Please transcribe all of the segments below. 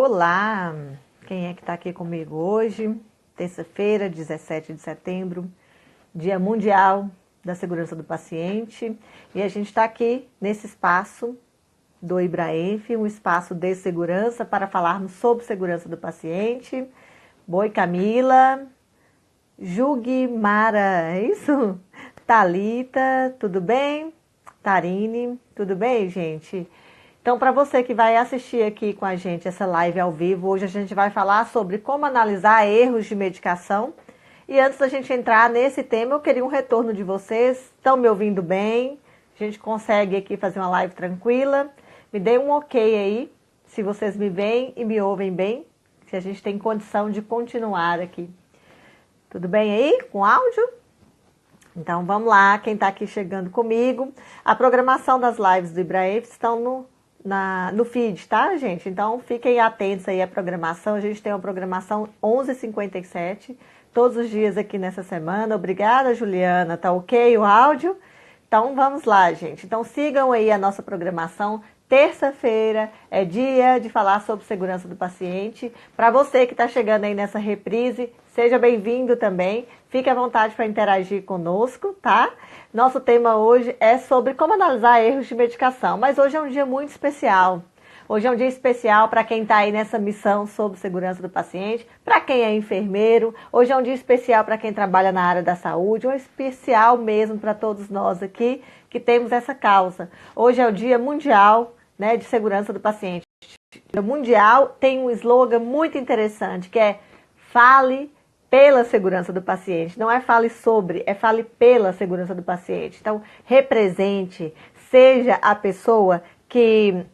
Olá! Quem é que está aqui comigo hoje? Terça-feira, 17 de setembro, Dia Mundial da Segurança do Paciente. E a gente está aqui nesse espaço do IBRAENF, um espaço de segurança para falarmos sobre segurança do paciente. Boi Camila, Jugmara, é isso? Thalita, tudo bem? Tarine, tudo bem, gente? Então, para você que vai assistir aqui com a gente essa live ao vivo, hoje a gente vai falar sobre como analisar erros de medicação. E antes da gente entrar nesse tema, eu queria um retorno de vocês. Estão me ouvindo bem? A gente consegue aqui fazer uma live tranquila? Me dê um ok aí, se vocês me veem e me ouvem bem, se a gente tem condição de continuar aqui. Tudo bem aí com áudio? Então vamos lá, quem está aqui chegando comigo. A programação das lives do IBRAENF estão no feed, tá, gente? Então fiquem atentos aí à programação. A gente tem uma programação 11h57, todos os dias aqui nessa semana. Obrigada, Juliana. Tá ok o áudio? Então vamos lá, gente. Então sigam aí a nossa programação. Terça-feira é dia de falar sobre segurança do paciente. Para você que está chegando aí nessa reprise, seja bem-vindo também. Fique à vontade para interagir conosco, tá? Nosso tema hoje é sobre como analisar erros de medicação, mas hoje é um dia muito especial. Hoje é um dia especial para quem está aí nessa missão sobre segurança do paciente, para quem é enfermeiro. Hoje é um dia especial para quem trabalha na área da saúde, um especial mesmo para todos nós aqui que temos essa causa. Hoje é o Dia Mundial, né, de Segurança do Paciente. O Dia Mundial tem um slogan muito interessante, que é fale pela segurança do paciente. Não é fale sobre, é fale pela segurança do paciente. Então, represente, seja a pessoa que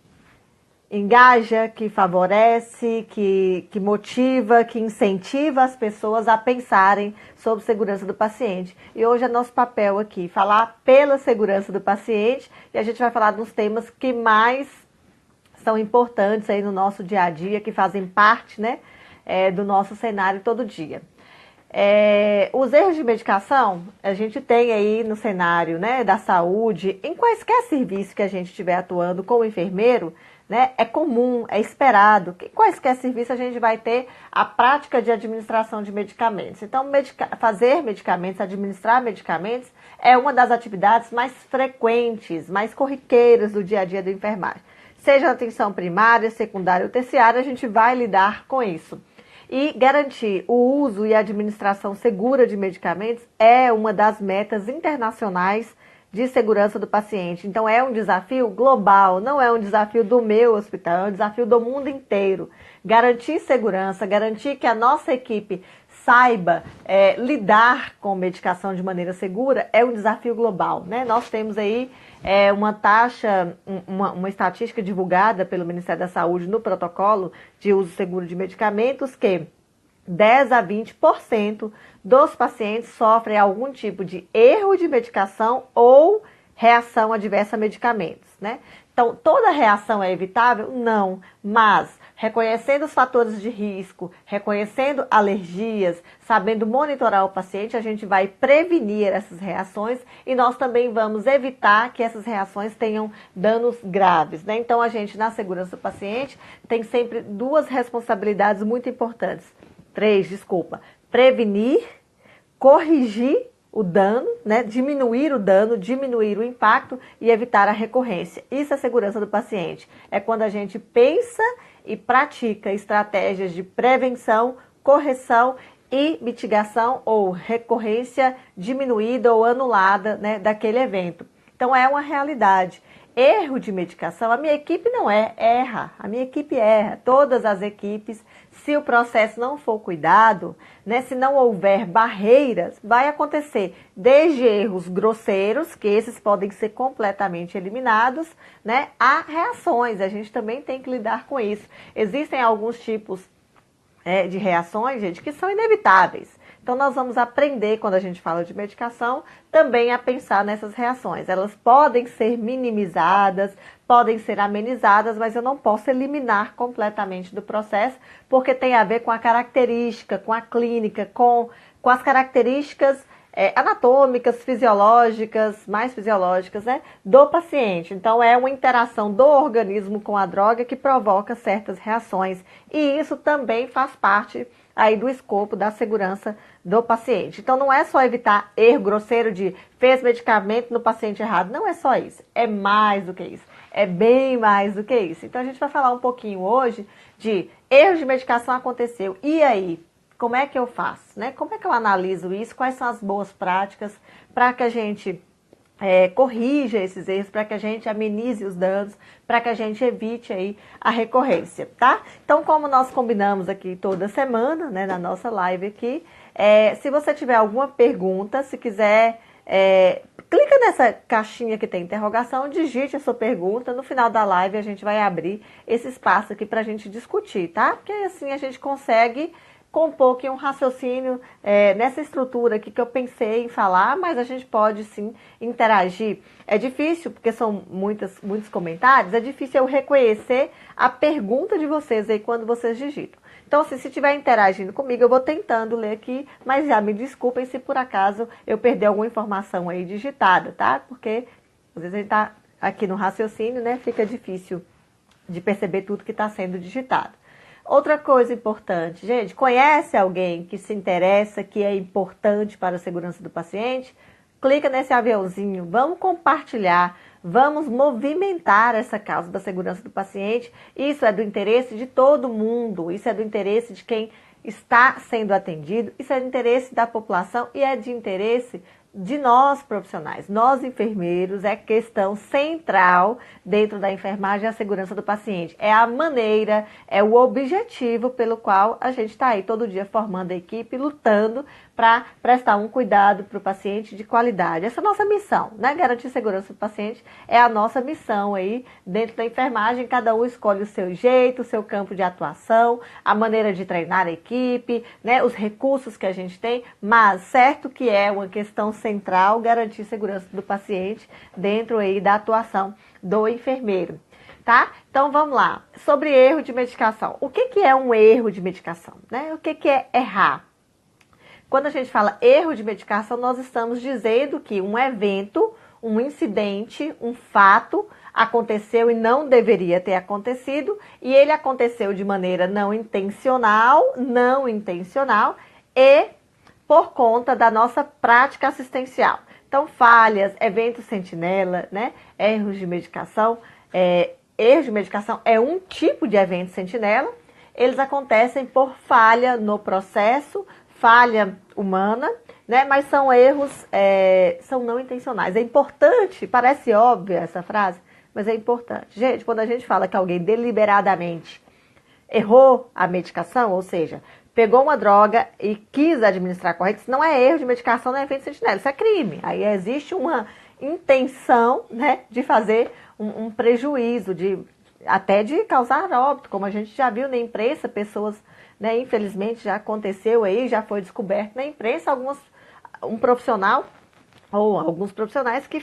engaja, que favorece, que motiva, que incentiva as pessoas a pensarem sobre segurança do paciente. E hoje é nosso papel aqui, falar pela segurança do paciente, e a gente vai falar dos temas que mais são importantes aí no nosso dia a dia, que fazem parte, né, do nosso cenário todo dia. Os erros de medicação, a gente tem aí no cenário, né, da saúde, em quaisquer serviços que a gente estiver atuando como enfermeiro, né, é comum, é esperado que em quaisquer serviço a gente vai ter a prática de administração de medicamentos. Então, fazer medicamentos, administrar medicamentos é uma das atividades mais frequentes, mais corriqueiras do dia a dia do enfermagem. Seja na atenção primária, secundária ou terciária, a gente vai lidar com isso. E garantir o uso e a administração segura de medicamentos é uma das metas internacionais de segurança do paciente. Então é um desafio global, não é um desafio do meu hospital, é um desafio do mundo inteiro. Garantir segurança, garantir que a nossa equipe saiba lidar com medicação de maneira segura é um desafio global, né? Nós temos aí uma taxa, uma estatística divulgada pelo Ministério da Saúde no protocolo de uso seguro de medicamentos que 10 a 20% dos pacientes sofrem algum tipo de erro de medicação ou reação adversa a medicamentos, né? Então, toda reação é evitável? Não, mas reconhecendo os fatores de risco, reconhecendo alergias, sabendo monitorar o paciente, a gente vai prevenir essas reações e nós também vamos evitar que essas reações tenham danos graves, né? Então, a gente, na segurança do paciente, tem sempre duas responsabilidades muito importantes. Prevenir, corrigir o dano, né? Diminuir o dano, diminuir o impacto e evitar a recorrência. Isso é segurança do paciente. É quando a gente pensa e pratica estratégias de prevenção, correção e mitigação ou recorrência diminuída ou anulada, né, daquele evento. Então é uma realidade. Erro de medicação, a minha equipe não erra, a minha equipe erra, todas as equipes, se o processo não for cuidado, né, se não houver barreiras, vai acontecer desde erros grosseiros, que esses podem ser completamente eliminados, né, a reações, a gente também tem que lidar com isso. Existem alguns tipos de reações, gente, que são inevitáveis. Então, nós vamos aprender, quando a gente fala de medicação, também a pensar nessas reações. Elas podem ser minimizadas, podem ser amenizadas, mas eu não posso eliminar completamente do processo, porque tem a ver com a característica, com a clínica, com as características anatômicas, fisiológicas, mais fisiológicas, né, do paciente. Então, é uma interação do organismo com a droga que provoca certas reações. E isso também faz parte aí do escopo da segurança do paciente. Então, não é só evitar erro grosseiro de fez medicamento no paciente errado. Não é só isso. É mais do que isso. É bem mais do que isso. Então, a gente vai falar um pouquinho hoje de erro de medicação aconteceu. E aí? Como é que eu faço, né? Como é que eu analiso isso? Quais são as boas práticas para que a gente corrija esses erros, para que a gente amenize os danos, para que a gente evite aí a recorrência, tá? Então, como nós combinamos aqui toda semana, né, na nossa live aqui, se você tiver alguma pergunta, se quiser, clica nessa caixinha que tem interrogação, digite a sua pergunta, no final da live a gente vai abrir esse espaço aqui para a gente discutir, tá? Porque assim a gente consegue compor aqui um raciocínio nessa estrutura aqui que eu pensei em falar, mas a gente pode sim interagir. É difícil, porque são muitos comentários, é difícil eu reconhecer a pergunta de vocês aí quando vocês digitam. Então, assim, se estiver interagindo comigo, eu vou tentando ler aqui, mas já me desculpem se por acaso eu perder alguma informação aí digitada, tá? Porque às vezes a gente está aqui no raciocínio, né? Fica difícil de perceber tudo que está sendo digitado. Outra coisa importante, gente, conhece alguém que se interessa, que é importante para a segurança do paciente? Clica nesse aviãozinho, vamos compartilhar, vamos movimentar essa causa da segurança do paciente. Isso é do interesse de todo mundo, isso é do interesse de quem está sendo atendido, isso é do interesse da população e é de interesse de nós profissionais, nós enfermeiros, é questão central dentro da enfermagem a segurança do paciente. É a maneira, é o objetivo pelo qual a gente está aí todo dia formando a equipe, lutando para prestar um cuidado para o paciente de qualidade. Essa é a nossa missão, né? Garantir segurança do paciente é a nossa missão aí dentro da enfermagem. Cada um escolhe o seu jeito, o seu campo de atuação, a maneira de treinar a equipe, né? Os recursos que a gente tem, mas certo que é uma questão central garantir segurança do paciente dentro aí da atuação do enfermeiro, tá? Então vamos lá, sobre erro de medicação. O que é um erro de medicação, né? O que é errar? Quando a gente fala erro de medicação, nós estamos dizendo que um evento, um incidente, um fato aconteceu e não deveria ter acontecido, e ele aconteceu de maneira não intencional e por conta da nossa prática assistencial. Então, falhas, eventos sentinela, né? Erros de medicação. Erros de medicação é um tipo de evento sentinela. Eles acontecem por falha no processo, falha humana, né? Mas são erros, são não intencionais. É importante, parece óbvia essa frase, mas é importante. Gente, quando a gente fala que alguém deliberadamente errou a medicação, ou seja, pegou uma droga e quis administrar correto, isso não é erro de medicação, não é evento sentinela, isso é crime. Aí existe uma intenção, né, de fazer um prejuízo, até de causar óbito, como a gente já viu na imprensa, pessoas, né, infelizmente já aconteceu aí, já foi descoberto na imprensa, um profissional ou alguns profissionais que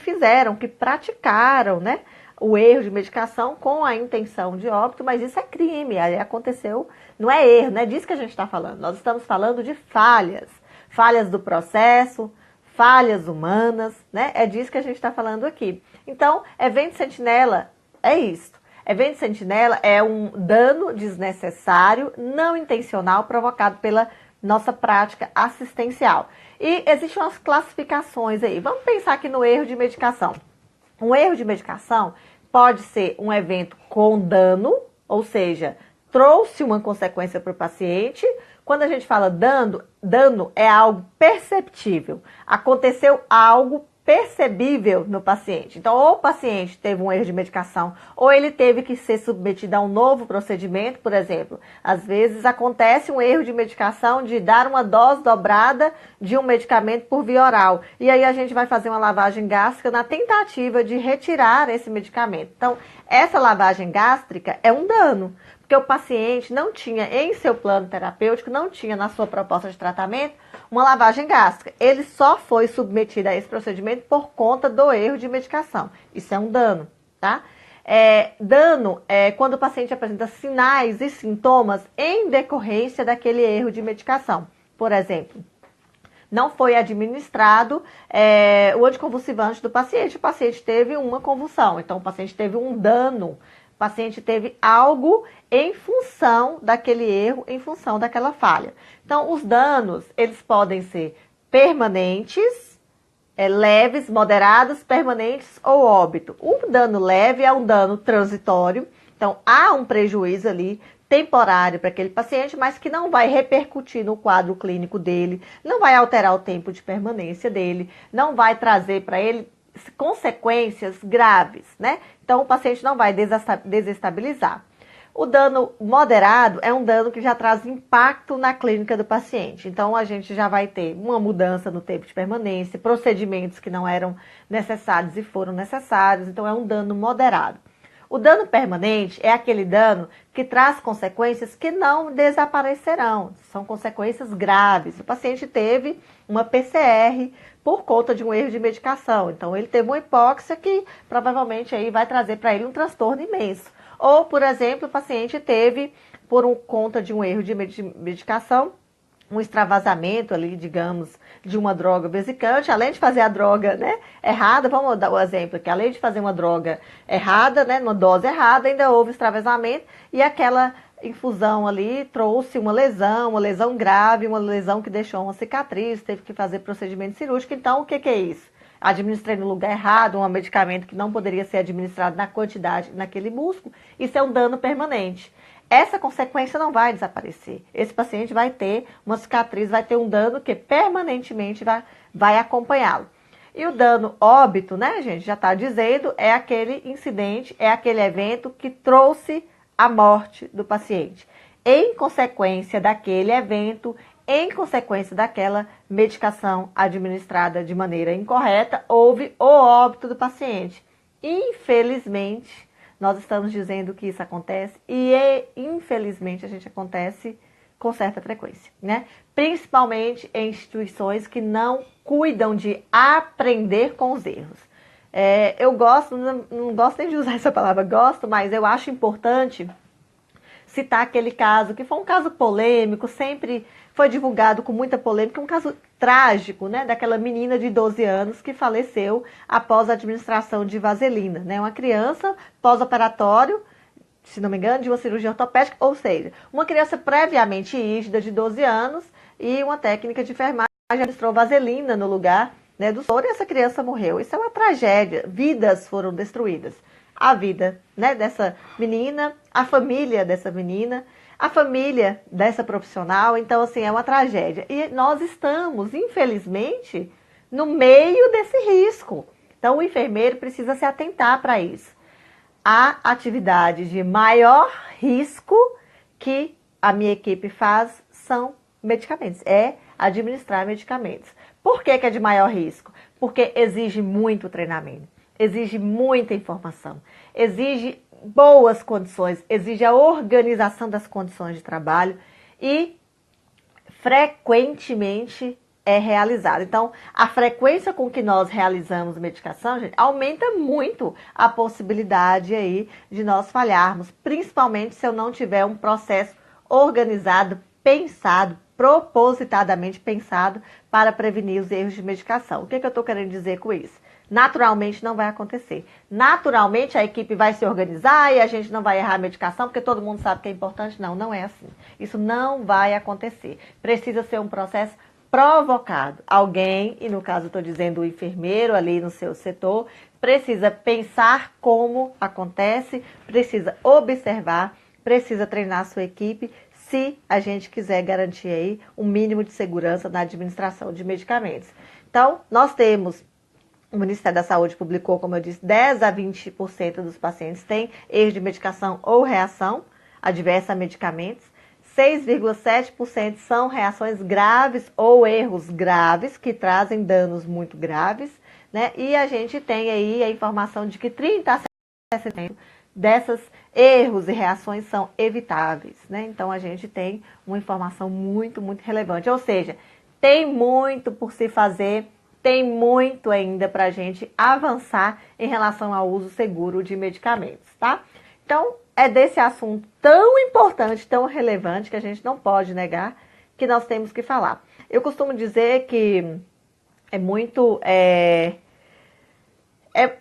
praticaram, né, o erro de medicação com a intenção de óbito, mas isso é crime, aí aconteceu, não é erro, não é disso que a gente está falando, nós estamos falando de falhas do processo, falhas humanas, né, é disso que a gente está falando aqui. Então, evento sentinela é isso. Evento sentinela é um dano desnecessário, não intencional, provocado pela nossa prática assistencial. E existem umas classificações aí. Vamos pensar aqui no erro de medicação. Um erro de medicação pode ser um evento com dano, ou seja, trouxe uma consequência para o paciente. Quando a gente fala dano é algo perceptível. Aconteceu algo percebível no paciente. Então, ou o paciente teve um erro de medicação, ou ele teve que ser submetido a um novo procedimento, por exemplo. Às vezes acontece um erro de medicação de dar uma dose dobrada de um medicamento por via oral. E aí a gente vai fazer uma lavagem gástrica na tentativa de retirar esse medicamento. Então, essa lavagem gástrica é um dano, porque o paciente não tinha em seu plano terapêutico, não tinha na sua proposta de tratamento uma lavagem gástrica. Ele só foi submetido a esse procedimento por conta do erro de medicação. Isso é um dano, tá? Dano é quando o paciente apresenta sinais e sintomas em decorrência daquele erro de medicação. Por exemplo, não foi administrado o anticonvulsivante do paciente. O paciente teve uma convulsão, então o paciente teve um dano, o paciente teve algo em função daquele erro, em função daquela falha. Então, os danos, eles podem ser permanentes, leves, moderados, permanentes ou óbito. O dano leve é um dano transitório, então há um prejuízo ali temporário para aquele paciente, mas que não vai repercutir no quadro clínico dele, não vai alterar o tempo de permanência dele, não vai trazer para ele consequências graves, né? Então o paciente não vai desestabilizar. O dano moderado é um dano que já traz impacto na clínica do paciente. Então, a gente já vai ter uma mudança no tempo de permanência, procedimentos que não eram necessários e foram necessários. Então, é um dano moderado. O dano permanente é aquele dano que traz consequências que não desaparecerão. São consequências graves. O paciente teve uma PCR por conta de um erro de medicação. Então, ele teve uma hipóxia que provavelmente aí vai trazer para ele um transtorno imenso. Ou, por exemplo, o paciente teve, por conta de um erro de medicação, um extravasamento ali, digamos, de uma droga vesicante, além de fazer a droga, né, errada, vamos dar o exemplo aqui, além de fazer uma droga errada, né, uma dose errada, ainda houve extravasamento e aquela infusão ali trouxe uma lesão grave, uma lesão que deixou uma cicatriz, teve que fazer procedimento cirúrgico. Então, o que é isso? Administrei no lugar errado, um medicamento que não poderia ser administrado na quantidade naquele músculo, isso é um dano permanente. Essa consequência não vai desaparecer. Esse paciente vai ter uma cicatriz, vai ter um dano que permanentemente vai acompanhá-lo. E o dano óbito, né, gente, já está dizendo, é aquele incidente, é aquele evento que trouxe a morte do paciente. Em consequência daquele evento, em consequência daquela medicação administrada de maneira incorreta, houve o óbito do paciente. Infelizmente, nós estamos dizendo que isso acontece e, infelizmente, a gente acontece com certa frequência, né? Principalmente em instituições que não cuidam de aprender com os erros. Eu gosto, não gosto nem de usar essa palavra, gosto, mas eu acho importante citar aquele caso, que foi um caso polêmico, sempre foi divulgado com muita polêmica, um caso trágico, né, daquela menina de 12 anos que faleceu após a administração de vaselina, né, uma criança pós-operatório, se não me engano, de uma cirurgia ortopédica, ou seja, uma criança previamente rígida de 12 anos e uma técnica de enfermagem administrou vaselina no lugar, né, do soro e essa criança morreu. Isso é uma tragédia, vidas foram destruídas. A vida, né, dessa menina, a família dessa menina, a família dessa profissional. Então, assim, é uma tragédia. E nós estamos, infelizmente, no meio desse risco. Então, o enfermeiro precisa se atentar para isso. A atividade de maior risco que a minha equipe faz são medicamentos, é administrar medicamentos. Por que é de maior risco? Porque exige muito treinamento. Exige muita informação, exige boas condições, exige a organização das condições de trabalho e frequentemente é realizado. Então, a frequência com que nós realizamos medicação, gente, aumenta muito a possibilidade aí de nós falharmos, principalmente se eu não tiver um processo organizado, pensado, propositadamente pensado para prevenir os erros de medicação. O que eu estou querendo dizer com isso? Naturalmente não vai acontecer. Naturalmente a equipe vai se organizar e a gente não vai errar a medicação porque todo mundo sabe que é importante. Não, não é assim. Isso não vai acontecer. Precisa ser um processo provocado. Alguém, e no caso eu estou dizendo o enfermeiro ali no seu setor, precisa pensar como acontece, precisa observar, precisa treinar a sua equipe, se a gente quiser garantir aí um mínimo de segurança na administração de medicamentos. Então, nós temos, o Ministério da Saúde publicou, como eu disse, 10 a 20% dos pacientes têm erro de medicação ou reação adversa a medicamentos. 6,7% são reações graves ou erros graves, que trazem danos muito graves, né? E a gente tem aí a informação de que 30 a 60% dessas erros e reações são evitáveis, né? Então a gente tem uma informação muito, muito relevante. Ou seja, tem muito por se fazer, tem muito ainda para a gente avançar em relação ao uso seguro de medicamentos, tá? Então, é desse assunto tão importante, tão relevante, que a gente não pode negar, que nós temos que falar. Eu costumo dizer que é muito, é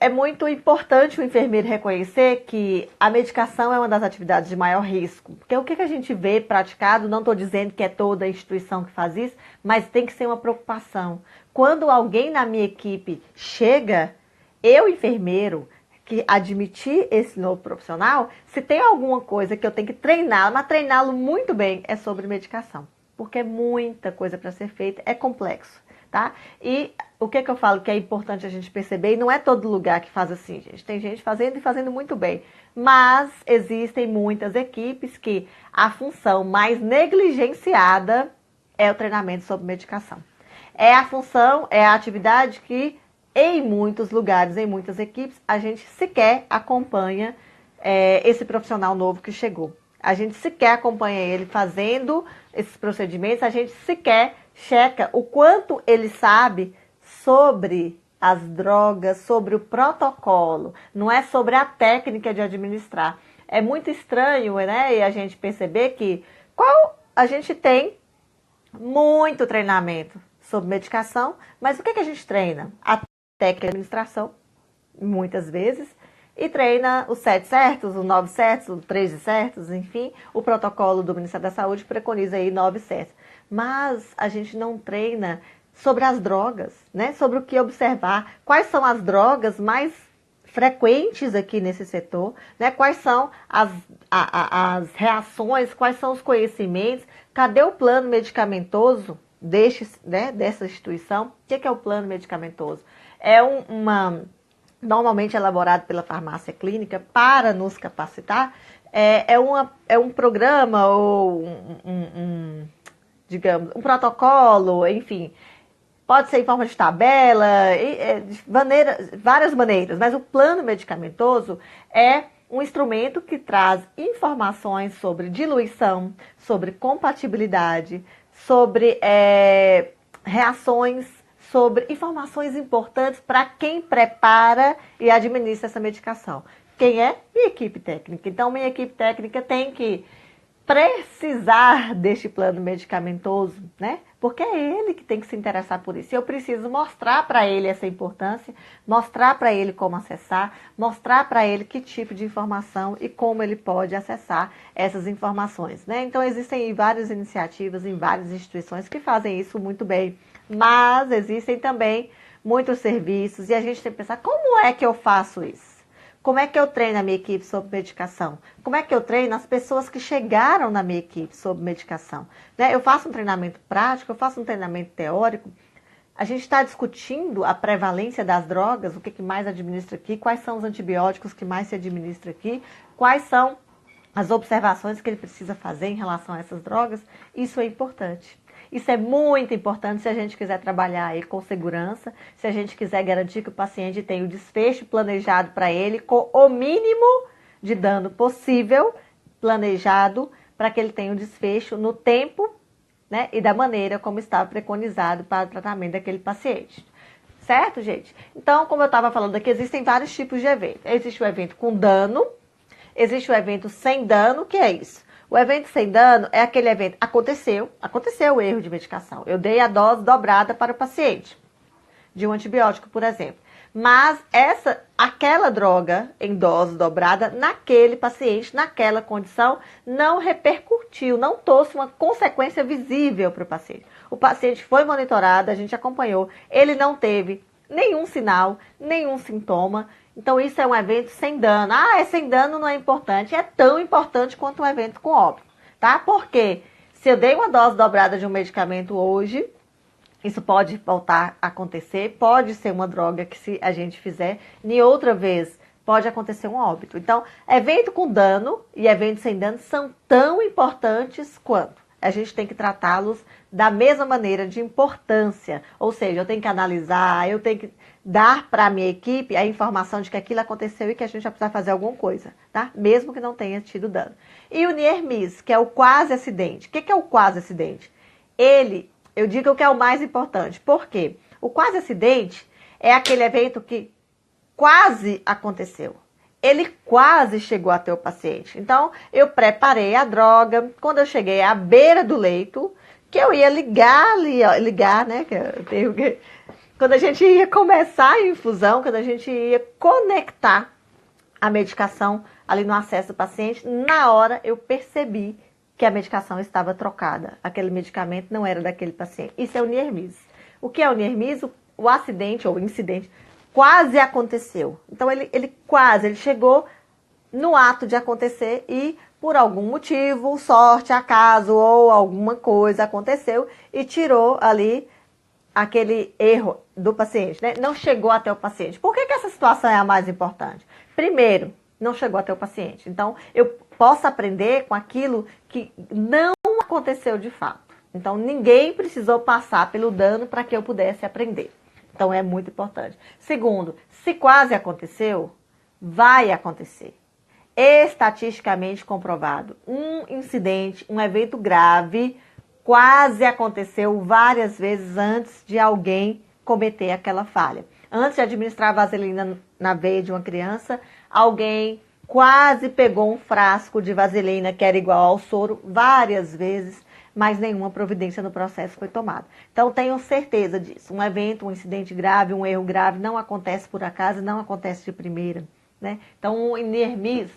muito importante o enfermeiro reconhecer que a medicação é uma das atividades de maior risco. Porque o que a gente vê praticado, não estou dizendo que é toda a instituição que faz isso, mas tem que ser uma preocupação. Quando alguém na minha equipe chega, eu, enfermeiro, que admitir esse novo profissional, se tem alguma coisa que eu tenho que treiná-lo, mas treiná-lo muito bem, é sobre medicação. Porque é muita coisa para ser feita, é complexo. Tá? E o que eu falo que é importante a gente perceber, e não é todo lugar que faz assim, gente. Tem gente fazendo e fazendo muito bem. Mas existem muitas equipes que a função mais negligenciada é o treinamento sobre medicação. É a função, é a atividade que em muitos lugares, em muitas equipes, a gente sequer acompanha esse profissional novo que chegou. A gente sequer acompanha ele fazendo esses procedimentos, a gente sequer checa o quanto ele sabe sobre as drogas, sobre o protocolo, não é sobre a técnica de administrar. É muito estranho, né, e a gente perceber que a gente tem muito treinamento sobre medicação, mas o que a gente treina? A técnica de administração, muitas vezes, e treina os 7 certos, os 9 certos, os 13 certos, enfim, o protocolo do Ministério da Saúde preconiza aí 9 certos. Mas a gente não treina sobre as drogas, né? Sobre o que observar, quais são as drogas mais frequentes aqui nesse setor, né? Quais são as reações, quais são os conhecimentos, cadê o plano medicamentoso dessa instituição? O que é o plano medicamentoso? É normalmente elaborado pela farmácia clínica para nos capacitar, é um programa ou digamos, um protocolo, enfim, pode ser em forma de tabela, de várias maneiras, mas o plano medicamentoso é um instrumento que traz informações sobre diluição, sobre compatibilidade, sobre reações, sobre informações importantes para quem prepara e administra essa medicação. Quem é? Minha equipe técnica. Então, minha equipe técnica tem que precisar deste plano medicamentoso, né? Porque é ele que tem que se interessar por isso. Eu preciso mostrar para ele essa importância, mostrar para ele como acessar, mostrar para ele que tipo de informação e como ele pode acessar essas informações, né? Então, existem várias iniciativas em várias instituições que fazem isso muito bem, mas existem também muitos serviços e a gente tem que pensar, como é que eu faço isso? Como é que eu treino a minha equipe sobre medicação? Como é que eu treino as pessoas que chegaram na minha equipe sobre medicação? Né? Eu faço um treinamento prático, eu faço um treinamento teórico. A gente está discutindo a prevalência das drogas, o que mais administra aqui, quais são os antibióticos que mais se administra aqui, quais são as observações que ele precisa fazer em relação a essas drogas. Isso é importante. Isso é muito importante se a gente quiser trabalhar aí com segurança, se a gente quiser garantir que o paciente tenha o desfecho planejado para ele, com o mínimo de dano possível, planejado, para que ele tenha o desfecho no tempo, né, e da maneira como estava preconizado para o tratamento daquele paciente. Certo, gente? Então, como eu estava falando aqui, existem vários tipos de evento. Existe o evento com dano, existe o evento sem dano, que é isso? O evento sem dano é aquele evento, aconteceu o erro de medicação. Eu dei a dose dobrada para o paciente, de um antibiótico, por exemplo. Mas aquela droga em dose dobrada, naquele paciente, naquela condição, não repercutiu, não trouxe uma consequência visível para o paciente. O paciente foi monitorado, a gente acompanhou, ele não teve nenhum sinal, nenhum sintoma. Então, isso é um evento sem dano. Ah, é sem dano, não é importante. É tão importante quanto um evento com óbito, tá? Porque se eu dei uma dose dobrada de um medicamento hoje, isso pode voltar a acontecer, pode ser uma droga que se a gente fizer, nem outra vez pode acontecer um óbito. Então, evento com dano e evento sem dano são tão importantes quanto. A gente tem que tratá-los da mesma maneira de importância. Ou seja, eu tenho que analisar, eu tenho que dar para a minha equipe a informação de que aquilo aconteceu e que a gente vai precisar fazer alguma coisa, tá? Mesmo que não tenha tido dano. E o near miss, que é o quase acidente. O que é o quase acidente? Eu digo que é o mais importante. Por quê? O quase acidente é aquele evento que quase aconteceu. Ele quase chegou até o paciente. Então, eu preparei a droga. Quando eu cheguei à beira do leito, que eu ia ligar, né? Quando a gente ia começar a infusão, quando a gente ia conectar a medicação ali no acesso do paciente, na hora eu percebi que a medicação estava trocada. Aquele medicamento não era daquele paciente. Isso é o near miss. O que é o near miss? O acidente ou incidente quase aconteceu. Então ele chegou no ato de acontecer e por algum motivo, sorte, acaso ou alguma coisa aconteceu e tirou ali aquele erro do paciente, né? Não chegou até o paciente. Por que essa situação é a mais importante? Primeiro, não chegou até o paciente. Então, eu posso aprender com aquilo que não aconteceu de fato. Então, ninguém precisou passar pelo dano para que eu pudesse aprender. Então, é muito importante. Segundo, se quase aconteceu, vai acontecer. Estatisticamente comprovado, um incidente, um evento grave, quase aconteceu várias vezes antes de alguém cometer aquela falha. Antes de administrar vaselina na veia de uma criança, alguém quase pegou um frasco de vaselina que era igual ao soro várias vezes, mas nenhuma providência no processo foi tomada. Então, tenham certeza disso. Um evento, um incidente grave, um erro grave não acontece por acaso, não acontece de primeira, né? Então, o near miss,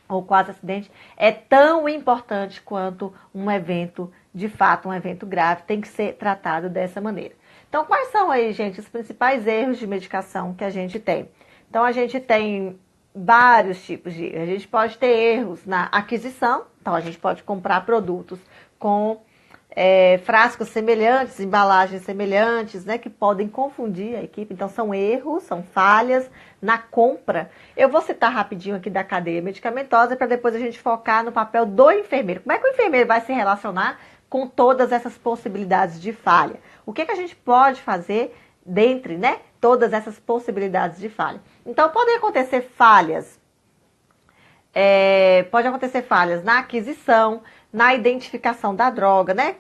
ou quase acidente, é tão importante quanto um evento, de fato, um evento grave, tem que ser tratado dessa maneira. Então, quais são aí, gente, os principais erros de medicação que a gente tem? Então, a gente tem vários tipos de erros. A gente pode ter erros na aquisição, então a gente pode comprar produtos com frascos semelhantes, embalagens semelhantes, né, que podem confundir a equipe. Então, são erros, são falhas na compra. Eu vou citar rapidinho aqui da cadeia medicamentosa para depois a gente focar no papel do enfermeiro. Como é que o enfermeiro vai se relacionar com todas essas possibilidades de falha? O que a gente pode fazer dentre, né, todas essas possibilidades de falha? Então, podem acontecer falhas. Pode acontecer falhas na aquisição, na identificação da droga, né?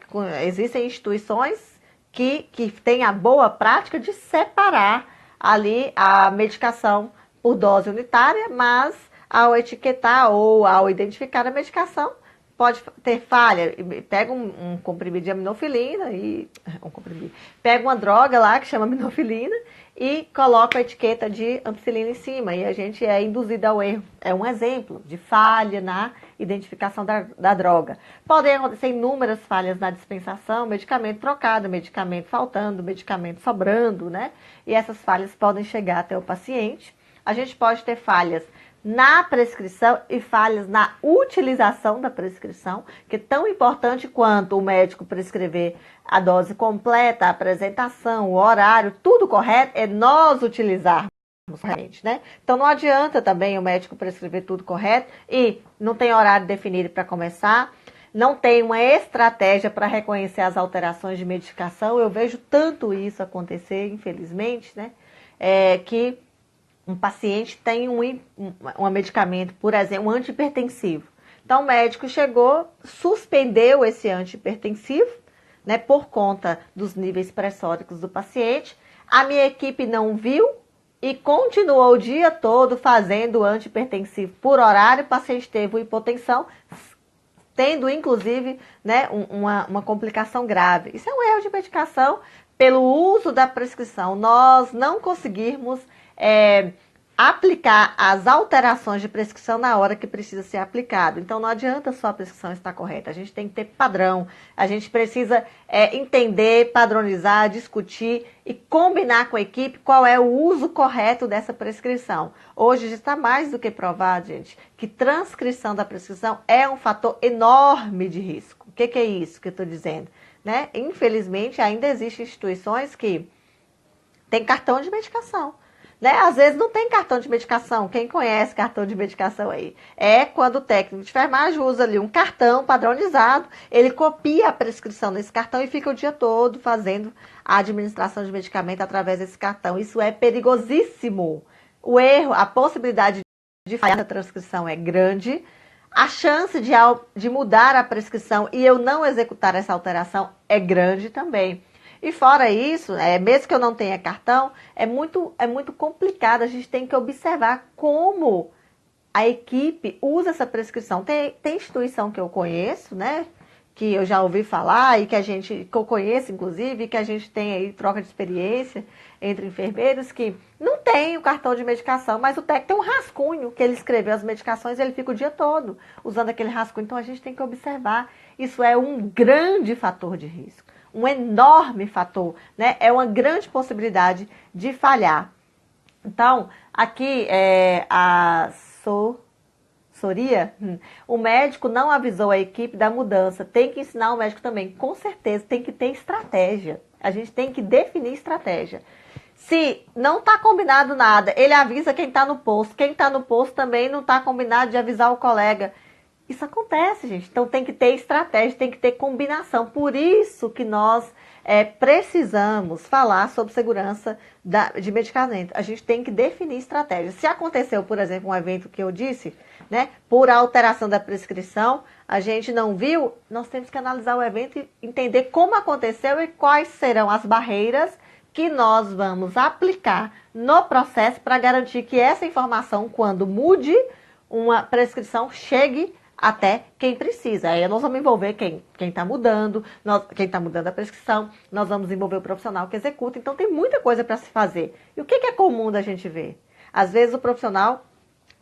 Existem instituições que têm a boa prática de separar ali a medicação por dose unitária, mas ao etiquetar ou ao identificar a medicação, pode ter falha. Pega um comprimido de aminofilina pega uma droga lá que chama aminofilina e coloca a etiqueta de ampicilina em cima e a gente é induzido ao erro. É um exemplo de falha na identificação da droga. Podem acontecer inúmeras falhas na dispensação, medicamento trocado, medicamento faltando, medicamento sobrando, né? E essas falhas podem chegar até o paciente. A gente pode ter falhas na prescrição e falhas na utilização da prescrição, que é tão importante quanto o médico prescrever a dose completa, a apresentação, o horário, tudo correto, é nós utilizarmos corretamente, né? Então não adianta também o médico prescrever tudo correto e não tem horário definido para começar, não tem uma estratégia para reconhecer as alterações de medicação. Eu vejo tanto isso acontecer, infelizmente, né? Que um paciente tem um medicamento, por exemplo, um antihipertensivo. Então, o médico chegou, suspendeu esse antihipertensivo, né, por conta dos níveis pressóricos do paciente. A minha equipe não viu e continuou o dia todo fazendo o antihipertensivo por horário. O paciente teve uma hipotensão, tendo, inclusive, né, uma complicação grave. Isso é um erro de medicação pelo uso da prescrição. Nós não conseguirmos aplicar as alterações de prescrição na hora que precisa ser aplicado. Então, não adianta só a prescrição estar correta, a gente tem que ter padrão, a gente precisa entender, padronizar, discutir e combinar com a equipe qual é o uso correto dessa prescrição. Hoje já está mais do que provado, gente, que transcrição da prescrição é um fator enorme de risco. O que é isso que eu estou dizendo? Né? Infelizmente, ainda existem instituições que têm cartão de medicação. Né? Às vezes não tem cartão de medicação. Quem conhece cartão de medicação aí? É quando o técnico de enfermagem usa ali um cartão padronizado, ele copia a prescrição nesse cartão e fica o dia todo fazendo a administração de medicamento através desse cartão. Isso é perigosíssimo. O erro, a possibilidade de falhar na transcrição é grande. A chance de mudar a prescrição e eu não executar essa alteração é grande também. E fora isso, mesmo que eu não tenha cartão, é muito complicado. A gente tem que observar como a equipe usa essa prescrição. Tem instituição que eu conheço, né, que eu já ouvi falar e que que eu conheço, inclusive, e que a gente tem aí troca de experiência entre enfermeiros, que não tem o cartão de medicação, mas o técnico tem um rascunho que ele escreveu as medicações e ele fica o dia todo usando aquele rascunho. Então a gente tem que observar. Isso é um grande fator de risco, um enorme fator, né? É uma grande possibilidade de falhar. Então, aqui Soria, o médico não avisou a equipe da mudança. Tem que ensinar o médico também. Com certeza, tem que ter estratégia. A gente tem que definir estratégia. Se não está combinado nada, ele avisa quem está no posto. Quem está no posto também não está combinado de avisar o colega. Isso acontece, gente. Então tem que ter estratégia, tem que ter combinação. Por isso que nós precisamos falar sobre segurança de medicamento. A gente tem que definir estratégia. Se aconteceu, por exemplo, um evento que eu disse, né, por alteração da prescrição, a gente não viu, nós temos que analisar o evento e entender como aconteceu e quais serão as barreiras que nós vamos aplicar no processo para garantir que essa informação, quando mude uma prescrição, chegue até quem precisa. Aí nós vamos envolver quem está mudando, quem está mudando a prescrição, nós vamos envolver o profissional que executa. Então tem muita coisa para se fazer. E o que é comum da gente ver? Às vezes o profissional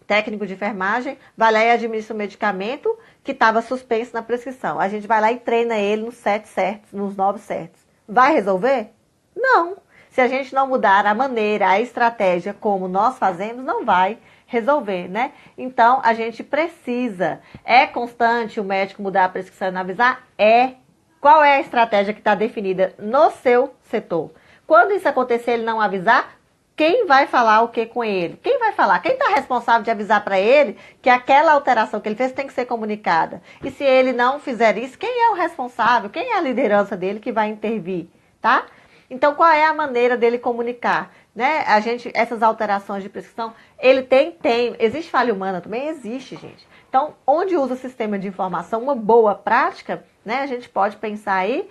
técnico de enfermagem vai lá e administra o medicamento que estava suspenso na prescrição. A gente vai lá e treina ele nos 7 certos, nos 9 certos. Vai resolver? Não. Se a gente não mudar a maneira, a estratégia como nós fazemos, não vai resolver, né? Então, a gente precisa. É constante o médico mudar a prescrição e não avisar? É. Qual é a estratégia que está definida no seu setor? Quando isso acontecer, ele não avisar, quem vai falar o que com ele? Quem vai falar? Quem está responsável de avisar para ele que aquela alteração que ele fez tem que ser comunicada? E se ele não fizer isso, quem é o responsável? Quem é a liderança dele que vai intervir, tá? Então, qual é a maneira dele comunicar? Né? Essas alterações de prescrição, ele tem. Existe falha humana também? Existe, gente. Então, onde usa o sistema de informação, uma boa prática, né? A gente pode pensar aí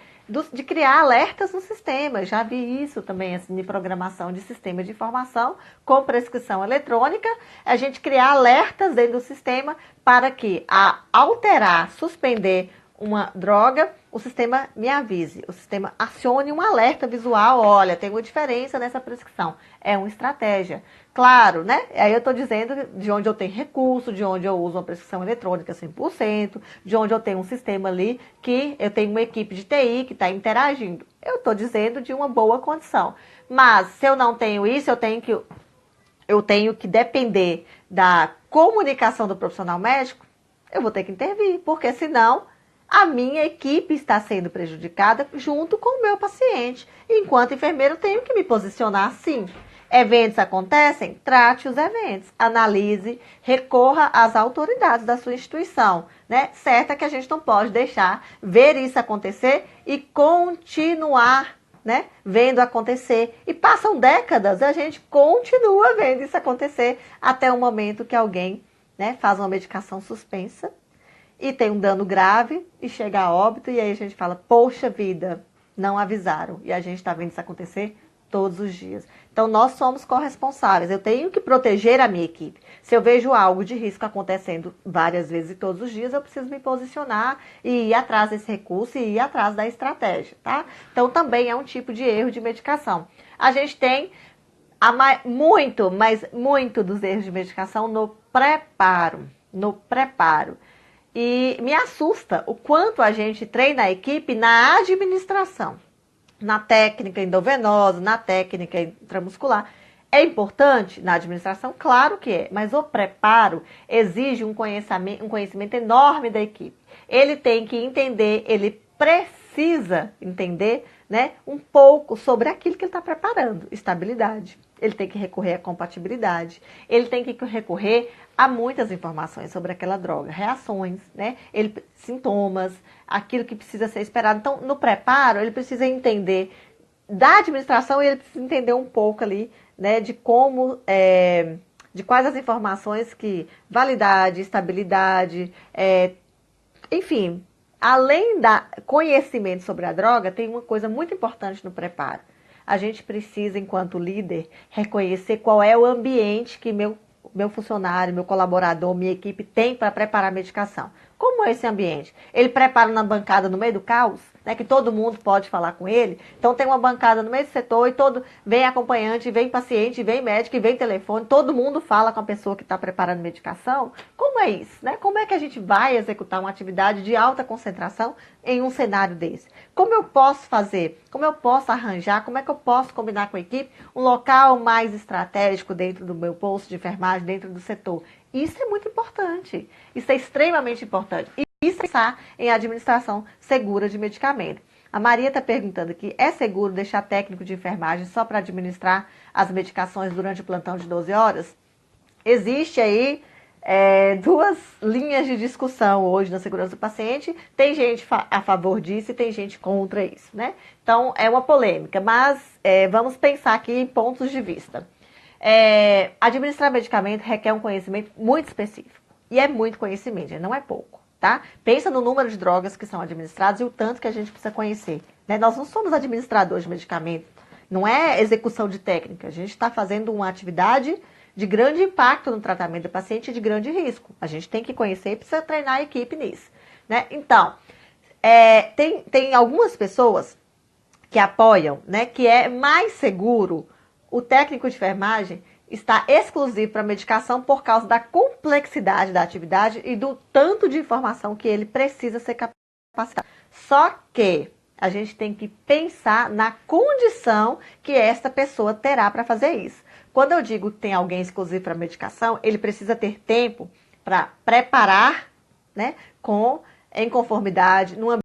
de criar alertas no sistema. Já vi isso também, assim, de programação de sistema de informação com prescrição eletrônica. A gente criar alertas dentro do sistema para que, a alterar, suspender uma droga, o sistema me avise, o sistema acione um alerta visual, olha, tem uma diferença nessa prescrição. É uma estratégia. Claro, né? Aí eu estou dizendo de onde eu tenho recurso, de onde eu uso uma prescrição eletrônica 100%, de onde eu tenho um sistema ali que eu tenho uma equipe de TI que está interagindo. Eu estou dizendo de uma boa condição. Mas se eu não tenho isso, eu tenho que depender da comunicação do profissional médico, eu vou ter que intervir, porque senão a minha equipe está sendo prejudicada junto com o meu paciente. Enquanto enfermeiro, eu tenho que me posicionar assim. Eventos acontecem? Trate os eventos, analise, recorra às autoridades da sua instituição, né? Certo é que a gente não pode deixar ver isso acontecer e continuar, né, vendo acontecer. E passam décadas e a gente continua vendo isso acontecer até o momento que alguém, né, faz uma medicação suspensa e tem um dano grave e chega a óbito, e aí a gente fala, poxa vida, não avisaram. E a gente está vendo isso acontecer todos os dias. Então, nós somos corresponsáveis. Eu tenho que proteger a minha equipe. Se eu vejo algo de risco acontecendo várias vezes e todos os dias, eu preciso me posicionar e ir atrás desse recurso e ir atrás da estratégia, tá? Então, também é um tipo de erro de medicação. A gente tem muito dos erros de medicação no preparo. E me assusta o quanto a gente treina a equipe na administração, na técnica endovenosa, na técnica intramuscular. É importante na administração? Claro que é, mas o preparo exige um conhecimento enorme da equipe. Ele tem que entender, ele precisa entender, né, um pouco sobre aquilo que ele está preparando. Estabilidade. Ele tem que recorrer à compatibilidade. Ele tem que recorrer a muitas informações sobre aquela droga. Reações, né? Sintomas, aquilo que precisa ser esperado. Então, no preparo, ele precisa entender da administração e ele precisa entender um pouco ali, né, de como, de quais as informações que validade, estabilidade, enfim, além da conhecimento sobre a droga, tem uma coisa muito importante no preparo. A gente precisa, enquanto líder, reconhecer qual é o ambiente que meu funcionário, meu colaborador, minha equipe tem para preparar a medicação. Como Como é esse ambiente? Ele prepara uma bancada no meio do caos, né, que todo mundo pode falar com ele. Então tem uma bancada no meio do setor e vem acompanhante, vem paciente, vem médico, vem telefone, todo mundo fala com a pessoa que está preparando medicação. Como é isso? Né? Como é que a gente vai executar uma atividade de alta concentração em um cenário desse? Como eu posso fazer? Como eu posso arranjar? Como é que eu posso combinar com a equipe um local mais estratégico dentro do meu posto de enfermagem, dentro do setor? Isso é muito importante. Isso é extremamente importante. E pensar em administração segura de medicamento. A Maria está perguntando aqui, é seguro deixar técnico de enfermagem só para administrar as medicações durante o plantão de 12 horas? Existe aí duas linhas de discussão hoje na segurança do paciente. Tem gente a favor disso e tem gente contra isso, né? Então, é uma polêmica, mas vamos pensar aqui em pontos de vista. Administrar medicamento requer um conhecimento muito específico. E é muito conhecimento, não é pouco, tá? Pensa no número de drogas que são administradas e o tanto que a gente precisa conhecer, né? Nós não somos administradores de medicamento, não é execução de técnica. A gente está fazendo uma atividade de grande impacto no tratamento do paciente e de grande risco. A gente tem que conhecer e precisa treinar a equipe nisso, né? Então, tem algumas pessoas que apoiam, né, que é mais seguro o técnico de enfermagem está exclusivo para medicação por causa da complexidade da atividade e do tanto de informação que ele precisa ser capacitado. Só que a gente tem que pensar na condição que essa pessoa terá para fazer isso. Quando eu digo que tem alguém exclusivo para medicação, ele precisa ter tempo para preparar, né, em conformidade, num ambiente.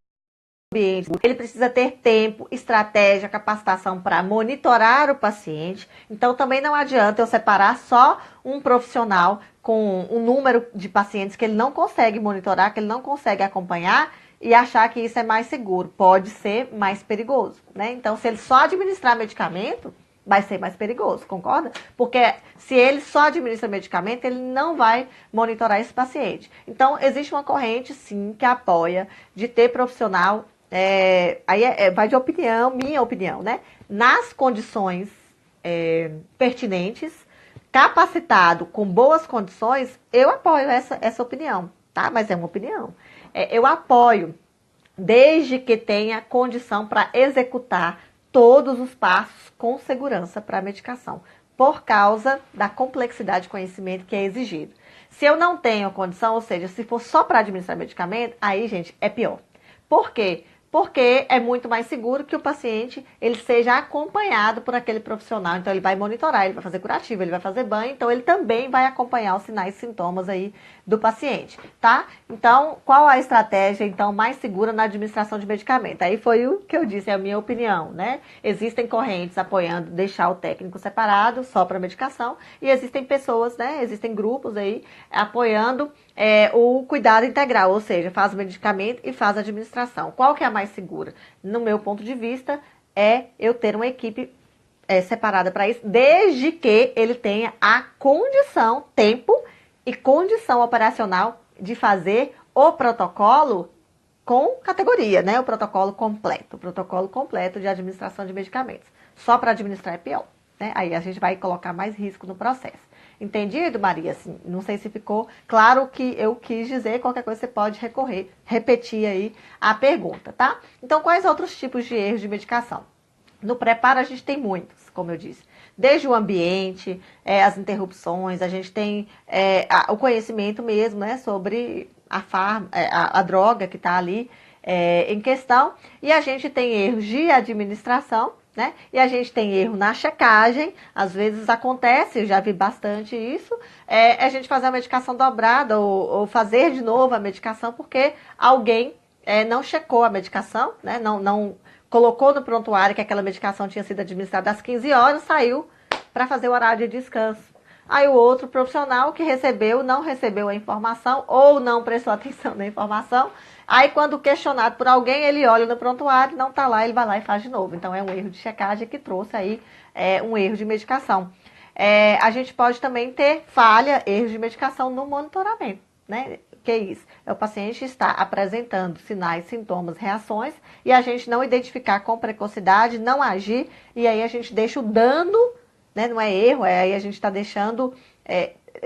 Ele precisa ter tempo, estratégia, capacitação para monitorar o paciente. Então, também não adianta eu separar só um profissional com um número de pacientes que ele não consegue monitorar, que ele não consegue acompanhar e achar que isso é mais seguro. Pode ser mais perigoso, né? Então, se ele só administrar medicamento, vai ser mais perigoso, concorda? Porque se ele só administra medicamento, ele não vai monitorar esse paciente. Então, existe uma corrente, sim, que apoia de ter profissional. Vai de opinião, minha opinião, né? Nas condições pertinentes, capacitado, com boas condições, eu apoio essa opinião, tá? Mas é uma opinião. Eu apoio, desde que tenha condição para executar todos os passos com segurança para a medicação, por causa da complexidade de conhecimento que é exigido. Se eu não tenho condição, ou seja, se for só para administrar medicamento, aí, gente, é pior. Por quê? Porque é muito mais seguro que o paciente ele seja acompanhado por aquele profissional. Então, ele vai monitorar, ele vai fazer curativo, ele vai fazer banho, então ele também vai acompanhar os sinais e sintomas aí do paciente, tá? Então, qual a estratégia, então, mais segura na administração de medicamento? Aí foi o que eu disse, é a minha opinião, né? Existem correntes apoiando deixar o técnico separado, só para medicação, e existem pessoas, né? Existem grupos aí apoiando o cuidado integral, ou seja, faz o medicamento e faz a administração. Qual que é a mais segura? No meu ponto de vista, é eu ter uma equipe separada para isso, desde que ele tenha a condição, tempo e condição operacional de fazer o protocolo com categoria, né? O protocolo completo de administração de medicamentos. Só para administrar é pior, né? Aí a gente vai colocar mais risco no processo. Entendido, Maria? Assim, não sei se ficou claro o que eu quis dizer. Qualquer coisa você pode repetir aí a pergunta, tá? Então, quais outros tipos de erros de medicação? No preparo a gente tem muitos, como eu disse. Desde o ambiente, as interrupções, a gente tem o conhecimento mesmo, né, sobre a droga que está ali em questão. E a gente tem erros de administração, né? E a gente tem erro na checagem, às vezes acontece, eu já vi bastante isso, a gente fazer a medicação dobrada ou fazer de novo a medicação porque alguém não checou a medicação, né? Não colocou no prontuário que aquela medicação tinha sido administrada às 15 horas, saiu para fazer o horário de descanso. Aí o outro profissional que não recebeu a informação ou não prestou atenção na informação. Aí quando questionado por alguém, ele olha no prontuário, não está lá, ele vai lá e faz de novo. Então é um erro de checagem que trouxe aí um erro de medicação. A gente pode também ter erros de medicação no monitoramento, né? Que é isso? O paciente está apresentando sinais, sintomas, reações e a gente não identificar com precocidade, não agir e aí a gente deixa o dano, né? Não é erro, aí a gente está deixando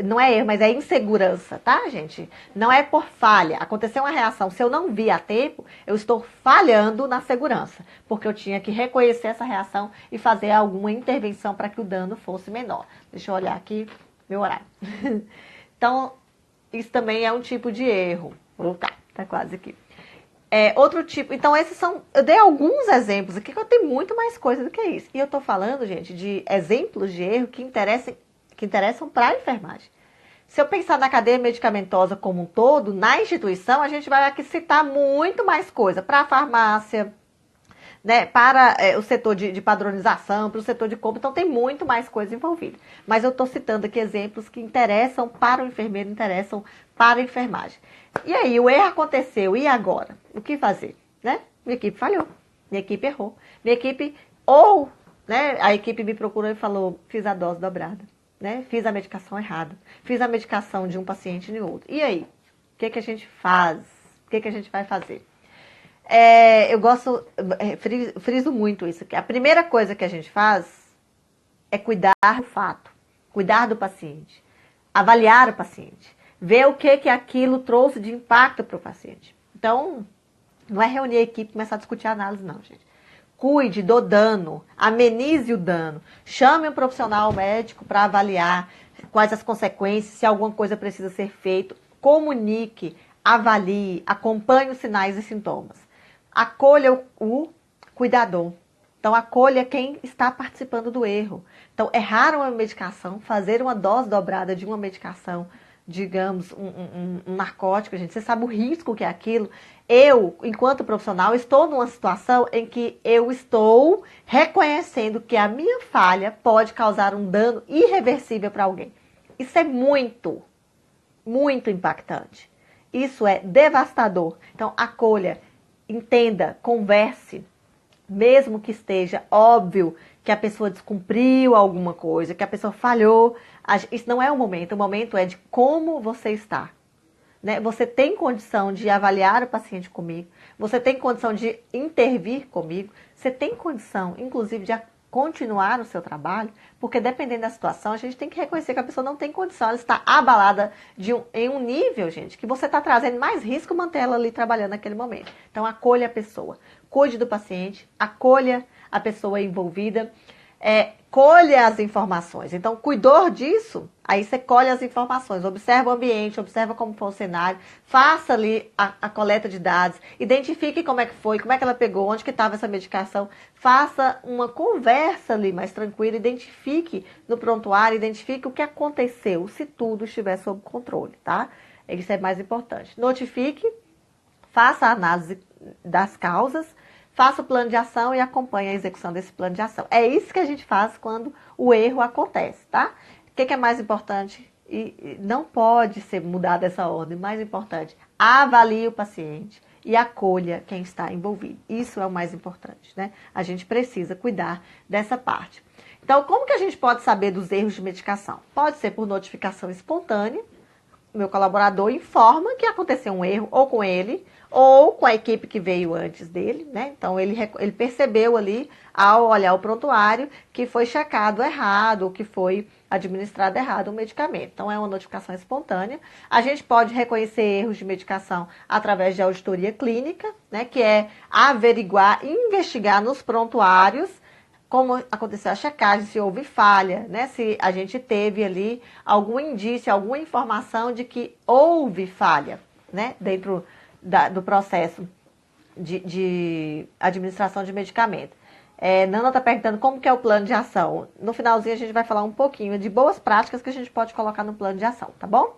não é erro, mas é insegurança, tá, gente? Não é por falha. Aconteceu uma reação, se eu não vi a tempo, eu estou falhando na segurança, porque eu tinha que reconhecer essa reação e fazer alguma intervenção para que o dano fosse menor. Deixa eu olhar aqui meu horário. Então, isso também é um tipo de erro. Opa, tá quase aqui. Outro tipo, então esses são, eu dei alguns exemplos aqui, que eu tenho muito mais coisa do que isso. E eu tô falando, gente, de exemplos de erro que interessam para a enfermagem. Se eu pensar na cadeia medicamentosa como um todo, na instituição, a gente vai aqui citar muito mais coisa para a farmácia, né, para o setor de padronização, para o setor de compra, então tem muito mais coisa envolvida. Mas eu estou citando aqui exemplos que interessam para o enfermeiro, interessam para a enfermagem. E aí, o erro aconteceu, e agora? O que fazer? Né? Minha equipe falhou, minha equipe errou. Minha equipe, né, a equipe me procurou e falou, fiz a dose dobrada, né, fiz a medicação errada, fiz a medicação de um paciente e de outro. E aí? O que a gente faz? O que a gente vai fazer? Eu friso muito isso aqui. A primeira coisa que a gente faz é cuidar do fato, cuidar do paciente, avaliar o paciente, ver o que aquilo trouxe de impacto para o paciente. Então, não é reunir a equipe e começar a discutir a análise, não, gente. Cuide do dano, amenize o dano, chame um profissional médico para avaliar quais as consequências, se alguma coisa precisa ser feita, comunique, avalie, acompanhe os sinais e sintomas. Acolha o cuidador. Então, acolha quem está participando do erro. Então, errar uma medicação, fazer uma dose dobrada de uma medicação, digamos, um narcótico, gente, você sabe o risco que é aquilo. Eu, enquanto profissional, estou numa situação em que eu estou reconhecendo que a minha falha pode causar um dano irreversível para alguém. Isso é muito, muito impactante. Isso é devastador. Então, acolha, entenda, converse, mesmo que esteja óbvio que a pessoa descumpriu alguma coisa, que a pessoa falhou. Isso não é o momento é de como você está. Né? Você tem condição de avaliar o paciente comigo, você tem condição de intervir comigo, você tem condição, inclusive, de continuar o seu trabalho, porque dependendo da situação, a gente tem que reconhecer que a pessoa não tem condição, ela está abalada em um nível, gente, que você está trazendo mais risco manter ela ali trabalhando naquele momento. Então, acolha a pessoa, cuide do paciente, acolha a pessoa envolvida, colha as informações. Então, cuidou disso, aí você colhe as informações, observa o ambiente, observa como foi o cenário, faça ali a coleta de dados, identifique como é que foi, como é que ela pegou, onde que estava essa medicação, faça uma conversa ali mais tranquila, identifique no prontuário, identifique o que aconteceu, se tudo estiver sob controle, tá? Isso é mais importante. Notifique, faça a análise das causas, faça o plano de ação e acompanhe a execução desse plano de ação. É isso que a gente faz quando o erro acontece, tá? O que é mais importante? E não pode ser mudada essa ordem. Mais importante, avalie o paciente e acolha quem está envolvido. Isso é o mais importante, né? A gente precisa cuidar dessa parte. Então, como que a gente pode saber dos erros de medicação? Pode ser por notificação espontânea. Meu colaborador informa que aconteceu um erro ou com ele ou com a equipe que veio antes dele, né? Então, ele percebeu ali, ao olhar o prontuário, que foi checado errado, ou que foi administrado errado o medicamento. Então, é uma notificação espontânea. A gente pode reconhecer erros de medicação através de auditoria clínica, né? Que é averiguar, investigar nos prontuários como aconteceu a checagem, se houve falha, né? Se a gente teve ali algum indício, alguma informação de que houve falha, né? Dentro do processo de administração de medicamento. Nana está perguntando como que é o plano de ação. No finalzinho a gente vai falar um pouquinho de boas práticas que a gente pode colocar no plano de ação, tá bom?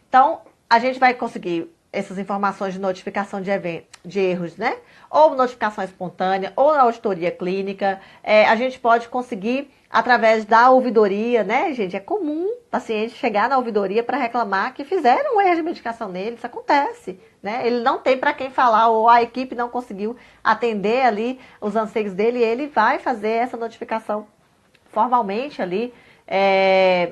Então, a gente vai conseguir essas informações de notificação de erros, né? Ou notificação espontânea, ou na auditoria clínica. A gente pode conseguir através da ouvidoria, né, gente? É comum o paciente chegar na ouvidoria para reclamar que fizeram um erro de medicação nele. Isso acontece, né? Ele não tem para quem falar, ou a equipe não conseguiu atender ali os anseios dele, e ele vai fazer essa notificação formalmente ali,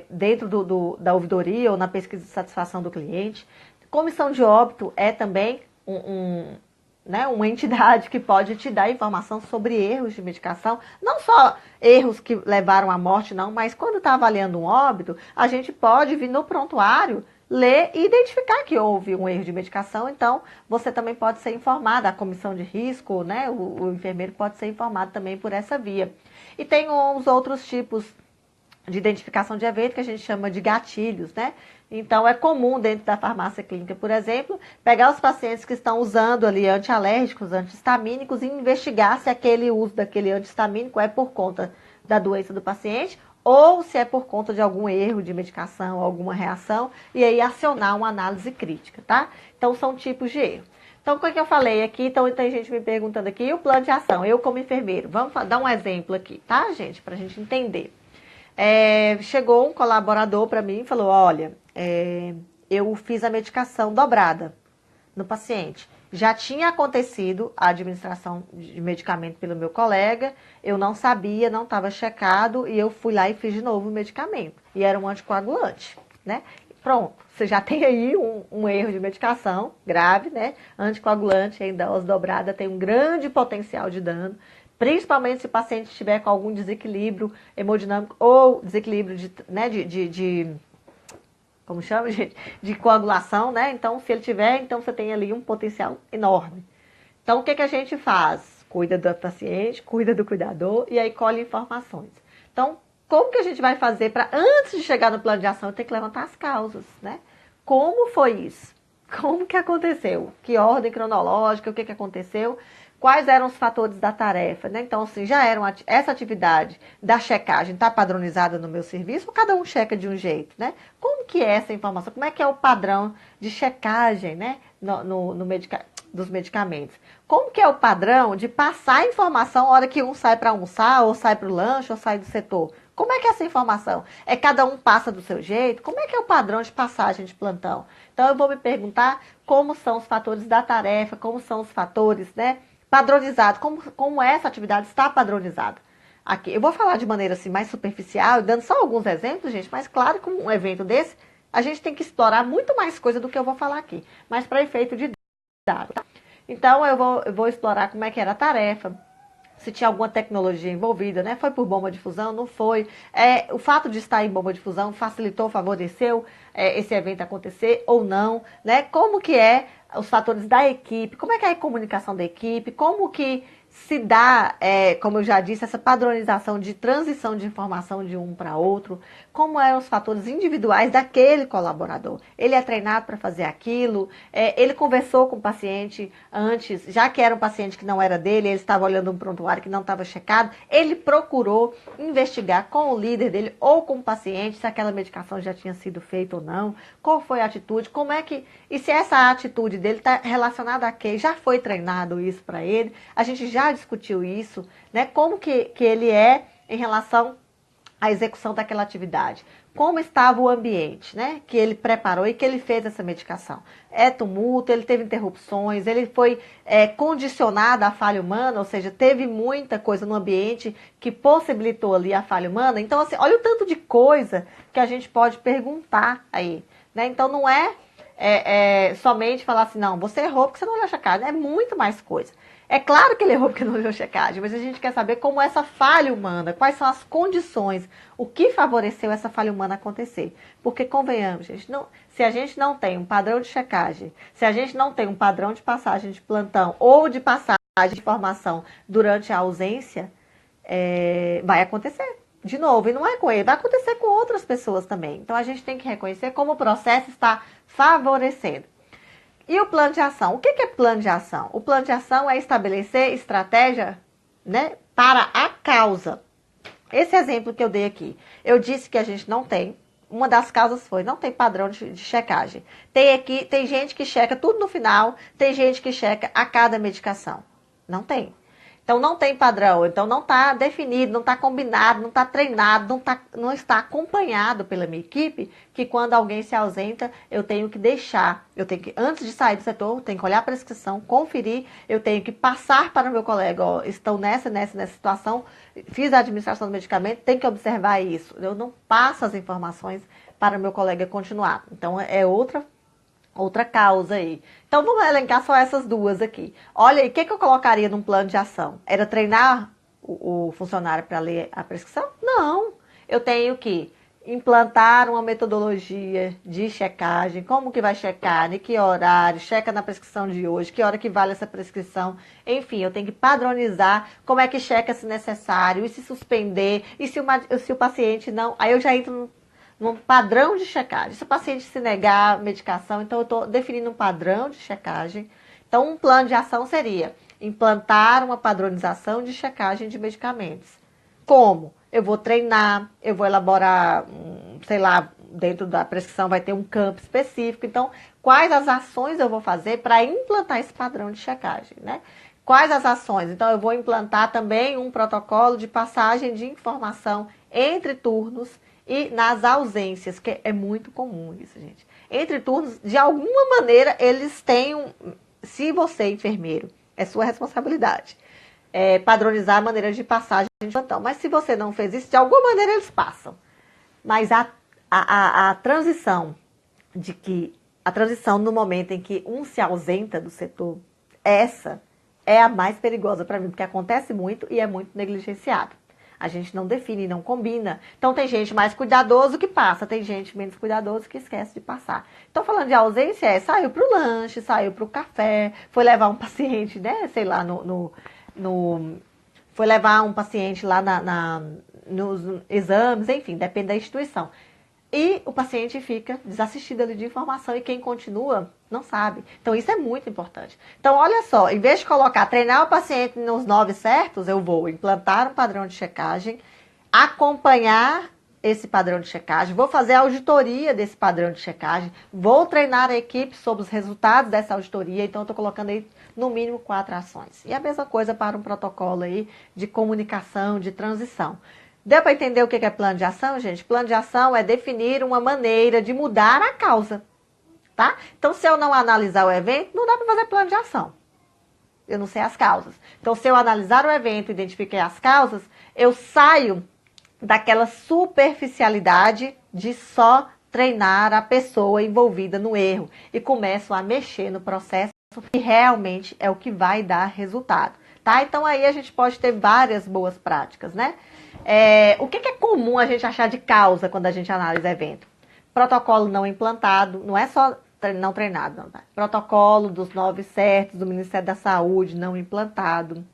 dentro da ouvidoria ou na pesquisa de satisfação do cliente. Comissão de óbito é também né, uma entidade que pode te dar informação sobre erros de medicação, não só erros que levaram à morte, não, mas quando está avaliando um óbito, a gente pode vir no prontuário, ler e identificar que houve um erro de medicação, então você também pode ser informado, a comissão de risco, né, o enfermeiro pode ser informado também por essa via. E tem uns outros tipos de identificação de evento que a gente chama de gatilhos, né? Então, é comum dentro da farmácia clínica, por exemplo, pegar os pacientes que estão usando ali antialérgicos, antihistamínicos e investigar se aquele uso daquele antihistamínico é por conta da doença do paciente ou se é por conta de algum erro de medicação, alguma reação, e aí acionar uma análise crítica, tá? Então, são tipos de erro. Então, o que eu falei aqui? Então, tem gente me perguntando aqui, e o plano de ação? Eu, como enfermeiro, vamos dar um exemplo aqui, tá, gente? Pra gente entender. Chegou um colaborador para mim e falou, olha, eu fiz a medicação dobrada no paciente. Já tinha acontecido a administração de medicamento pelo meu colega, eu não sabia, não estava checado, e eu fui lá e fiz de novo o medicamento. E era um anticoagulante, né? Pronto, você já tem aí um erro de medicação grave, né? Anticoagulante em dose dobrada tem um grande potencial de dano, principalmente se o paciente estiver com algum desequilíbrio hemodinâmico ou desequilíbrio como chama, gente? De coagulação, né? Então, se ele tiver, então você tem ali um potencial enorme. Então, o que a gente faz? Cuida do paciente, cuida do cuidador e aí colhe informações. Então, como que a gente vai fazer para, antes de chegar no plano de ação, eu tenho que levantar as causas, né? Como foi isso? Como que aconteceu? Que ordem cronológica? O que aconteceu? Quais eram os fatores da tarefa, né? Então, assim, já era essa atividade da checagem está padronizada no meu serviço ou cada um checa de um jeito, né? Como que é essa informação? Como é que é o padrão de checagem, né? Dos medicamentos? Como que é o padrão de passar a informação na hora que um sai para almoçar, ou sai para o lanche, ou sai do setor? Como é que é essa informação? É cada um passa do seu jeito? Como é que é o padrão de passagem de plantão? Então, eu vou me perguntar como são os fatores da tarefa, como são os fatores, né? Padronizado, como essa atividade está padronizada. Aqui, eu vou falar de maneira assim mais superficial, dando só alguns exemplos, gente, mas claro que um evento desse, a gente tem que explorar muito mais coisa do que eu vou falar aqui, mas para efeito de dado. Tá? Então, eu vou explorar como é que era a tarefa, se tinha alguma tecnologia envolvida, né? Foi por bomba de fusão, não foi. O fato de estar em bomba de fusão facilitou, favoreceu esse evento acontecer ou não, né? Como que é os fatores da equipe, como é que é a comunicação da equipe, como que se dá, como eu já disse, essa padronização de transição de informação de um para outro, como eram os fatores individuais daquele colaborador. Ele é treinado para fazer aquilo, ele conversou com o paciente antes, já que era um paciente que não era dele, ele estava olhando um prontuário que não estava checado, ele procurou investigar com o líder dele ou com o paciente se aquela medicação já tinha sido feita ou não, qual foi a atitude, como é que, e se essa atitude dele está relacionada a quê? Já foi treinado isso para ele? A gente já discutiu isso, né? Como que ele é em relação à execução daquela atividade. Como estava o ambiente, né? Que ele preparou e que ele fez essa medicação. É tumulto, ele teve interrupções, ele foi condicionado à falha humana, ou seja, teve muita coisa no ambiente que possibilitou ali a falha humana. Então, assim, olha o tanto de coisa que a gente pode perguntar aí, né? Então, não é somente falar assim, não, você errou porque você não olhou a checagem. É muito mais coisa. É claro que ele errou porque não olhou a checagem, mas a gente quer saber como essa falha humana, quais são as condições, o que favoreceu essa falha humana acontecer. Porque, convenhamos, gente, se a gente não tem um padrão de checagem, se a gente não tem um padrão de passagem de plantão ou de passagem de informação durante a ausência, vai acontecer. De novo, e não é com ele, vai acontecer com outras pessoas também. Então, a gente tem que reconhecer como o processo está favorecendo. E o plano de ação? O que é plano de ação? O plano de ação é estabelecer estratégia, né, para a causa. Esse exemplo que eu dei aqui, eu disse que a gente não tem. Uma das causas foi, não tem padrão de checagem. Tem gente que checa tudo no final, tem gente que checa a cada medicação. Não tem. Então, não tem padrão, então não está definido, não está combinado, não está treinado, não está acompanhado pela minha equipe, que quando alguém se ausenta, eu tenho que deixar, antes de sair do setor, eu tenho que olhar a prescrição, conferir, eu tenho que passar para o meu colega, ó, estão nessa situação, fiz a administração do medicamento, tem que observar isso. Eu não passo as informações para o meu colega continuar. Então, é outra outra causa aí. Então vamos elencar só essas duas aqui. Olha aí, o que eu colocaria num plano de ação? Era treinar o funcionário para ler a prescrição? Não. Eu tenho que implantar uma metodologia de checagem, como que vai checar, em que horário, checa na prescrição de hoje, que hora que vale essa prescrição, enfim, eu tenho que padronizar como é que checa se necessário, e se suspender, e se o paciente não, aí eu já entro num padrão de checagem. Se o paciente se negar a medicação, então eu estou definindo um padrão de checagem. Então, um plano de ação seria implantar uma padronização de checagem de medicamentos. Como? Eu vou treinar, eu vou elaborar, sei lá, dentro da prescrição vai ter um campo específico. Então, quais as ações eu vou fazer para implantar esse padrão de checagem, né? Quais as ações? Então, eu vou implantar também um protocolo de passagem de informação entre turnos e nas ausências, que é muito comum isso, gente. Entre turnos, de alguma maneira, eles têm se você, enfermeiro, é sua responsabilidade, padronizar a maneira de passagem de plantão. Mas se você não fez isso, de alguma maneira eles passam. Mas a transição a transição no momento em que um se ausenta do setor, essa é a mais perigosa para mim, porque acontece muito e é muito negligenciado. A gente não define, não combina. Então tem gente mais cuidadoso que passa, tem gente menos cuidadoso que esquece de passar. Então falando de ausência, saiu para o lanche, saiu para o café, foi levar um paciente, né, sei lá, foi levar um paciente lá nos exames, enfim, depende da instituição. E o paciente fica desassistido ali de informação e quem continua não sabe. Então isso é muito importante. Então olha só, em vez de treinar o paciente nos 9 certos, eu vou implantar um padrão de checagem, acompanhar esse padrão de checagem, vou fazer a auditoria desse padrão de checagem, vou treinar a equipe sobre os resultados dessa auditoria, então eu estou colocando aí no mínimo 4 ações. E a mesma coisa para um protocolo aí de comunicação, de transição. Deu para entender o que é plano de ação, gente? Plano de ação é definir uma maneira de mudar a causa, tá? Então, se eu não analisar o evento, não dá para fazer plano de ação. Eu não sei as causas. Então, se eu analisar o evento, identifiquei as causas, eu saio daquela superficialidade de só treinar a pessoa envolvida no erro e começo a mexer no processo que realmente é o que vai dar resultado, tá? Então, aí a gente pode ter várias boas práticas, né? O que é comum a gente achar de causa quando a gente analisa evento? Protocolo não implantado, não é só não treinado, não, tá? Protocolo dos 9 certos do Ministério da Saúde não implantado.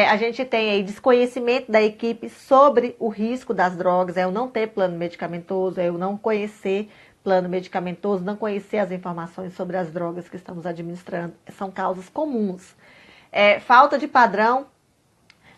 A gente tem aí desconhecimento da equipe sobre o risco das drogas, eu não ter plano medicamentoso, eu não conhecer plano medicamentoso, não conhecer as informações sobre as drogas que estamos administrando, são causas comuns. Falta de padrão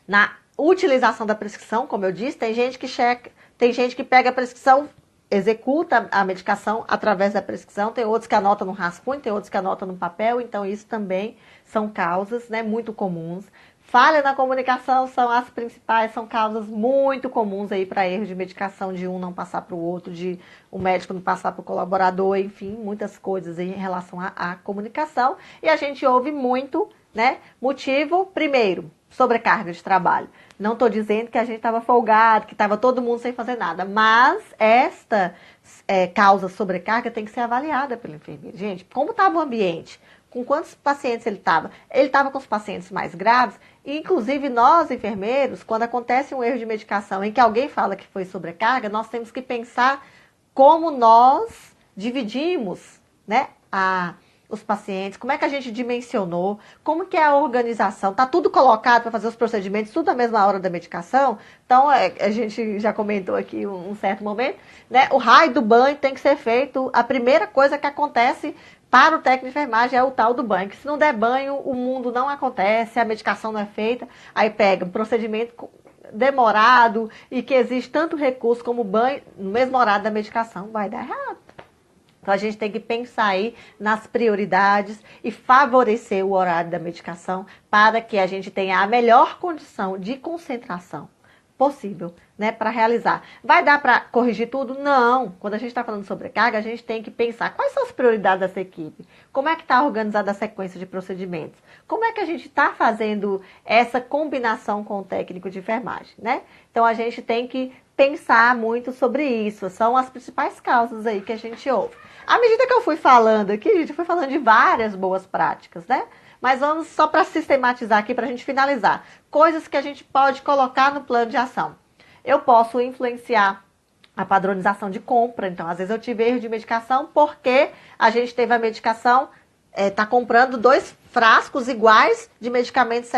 na utilização da prescrição, como eu disse, tem gente que pega a prescrição, executa a medicação através da prescrição, tem outros que anotam no rascunho, tem outros que anotam no papel, então isso também são causas, né, muito comuns. Falha na comunicação são as principais, são causas muito comuns aí para erro de medicação, de um não passar para o outro, de o médico não passar para o colaborador, enfim, muitas coisas aí em relação à comunicação. E a gente ouve muito, né, motivo, primeiro, sobrecarga de trabalho. Não estou dizendo que a gente estava folgado, que estava todo mundo sem fazer nada, mas esta causa sobrecarga tem que ser avaliada pelo enfermeiro. Gente, como estava o ambiente? Com quantos pacientes ele estava? Ele estava com os pacientes mais graves, e inclusive nós, enfermeiros, quando acontece um erro de medicação em que alguém fala que foi sobrecarga, nós temos que pensar como nós dividimos, né, os pacientes, como é que a gente dimensionou, como que é a organização, está tudo colocado para fazer os procedimentos, tudo na mesma hora da medicação. Então, a gente já comentou aqui um certo momento, né, o raio do banho tem que ser feito, a primeira coisa que acontece para o técnico de enfermagem é o tal do banho, que se não der banho, o mundo não acontece, a medicação não é feita, aí pega um procedimento demorado e que exige tanto recurso como banho, no mesmo horário da medicação, vai dar errado. Então, a gente tem que pensar aí nas prioridades e favorecer o horário da medicação para que a gente tenha a melhor condição de concentração possível, né, para realizar. Vai dar para corrigir tudo? Não. Quando a gente está falando de sobrecarga, a gente tem que pensar quais são as prioridades dessa equipe, como é que está organizada a sequência de procedimentos, como é que a gente está fazendo essa combinação com o técnico de enfermagem, né? Então, a gente tem que pensar muito sobre isso, são as principais causas aí que a gente ouve. À medida que eu fui falando aqui, gente, eu fui falando de várias boas práticas, né? Mas vamos só para sistematizar aqui, para a gente finalizar. Coisas que a gente pode colocar no plano de ação. Eu posso influenciar a padronização de compra. Então, às vezes eu tive erro de medicação porque a gente teve a medicação, tá comprando 2 frascos iguais de medicamentos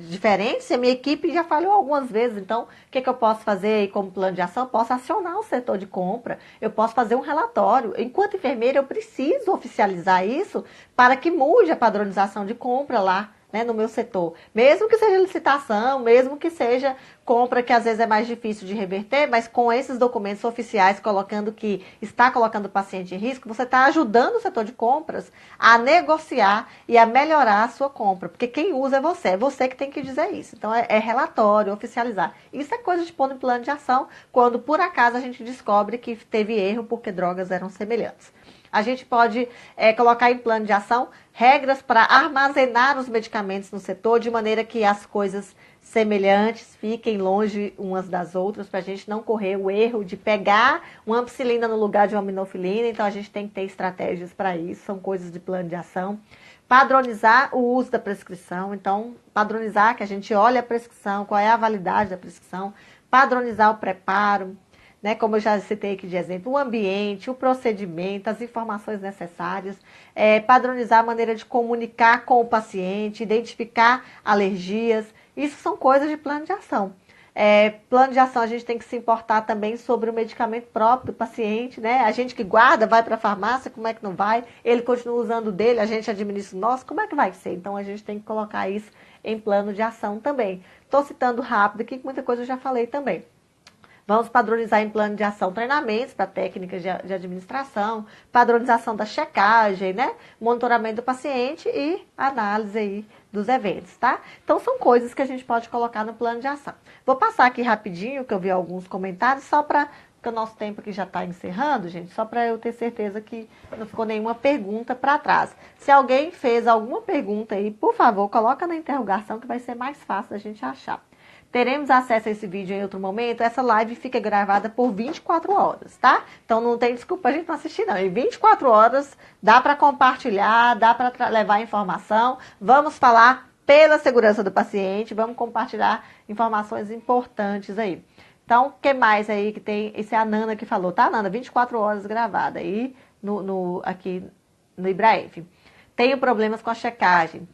diferentes e a minha equipe já falhou algumas vezes. Então, o que eu posso fazer aí como plano de ação? Eu posso acionar o setor de compra, eu posso fazer um relatório. Enquanto enfermeira, eu preciso oficializar isso para que mude a padronização de compra lá, né, no meu setor. Mesmo que seja licitação, mesmo que seja compra que às vezes é mais difícil de reverter, mas com esses documentos oficiais colocando que está colocando o paciente em risco, você está ajudando o setor de compras a negociar e a melhorar a sua compra, porque quem usa é você que tem que dizer isso. Então é relatório, oficializar. Isso é coisa de pôr no plano de ação quando por acaso a gente descobre que teve erro porque drogas eram semelhantes. A gente pode colocar em plano de ação regras para armazenar os medicamentos no setor de maneira que as coisas semelhantes fiquem longe umas das outras, para a gente não correr o erro de pegar uma ampicilina no lugar de uma aminofilina. Então a gente tem que ter estratégias para isso, são coisas de plano de ação. Padronizar o uso da prescrição, então padronizar que a gente olha a prescrição, qual é a validade da prescrição, padronizar o preparo, né, como eu já citei aqui de exemplo, o ambiente, o procedimento, as informações necessárias, padronizar a maneira de comunicar com o paciente, identificar alergias, isso são coisas de plano de ação. Plano de ação a gente tem que se importar também sobre o medicamento próprio do paciente, né? A gente que guarda, vai para a farmácia, como é que não vai? Ele continua usando o dele, a gente administra o nosso, como é que vai ser? Então a gente tem que colocar isso em plano de ação também. Estou citando rápido aqui, que muita coisa eu já falei também. Vamos padronizar em plano de ação treinamentos para técnicas de administração, padronização da checagem, né? Monitoramento do paciente e análise aí dos eventos, tá? Então são coisas que a gente pode colocar no plano de ação. Vou passar aqui rapidinho, que eu vi alguns comentários, só para, porque o nosso tempo aqui já está encerrando, gente, só para eu ter certeza que não ficou nenhuma pergunta para trás. Se alguém fez alguma pergunta aí, por favor, coloca na interrogação que vai ser mais fácil da gente achar. Teremos acesso a esse vídeo em outro momento. Essa live fica gravada por 24 horas, tá? Então não tem desculpa a gente não assistir, não. Em 24 horas dá para compartilhar, dá para levar informação. Vamos falar pela segurança do paciente, vamos compartilhar informações importantes aí. Então, o que mais aí que tem? Esse é a Nana que falou, tá, Nana? 24 horas gravada aí aqui no Ibraef. Tenho problemas com a checagem.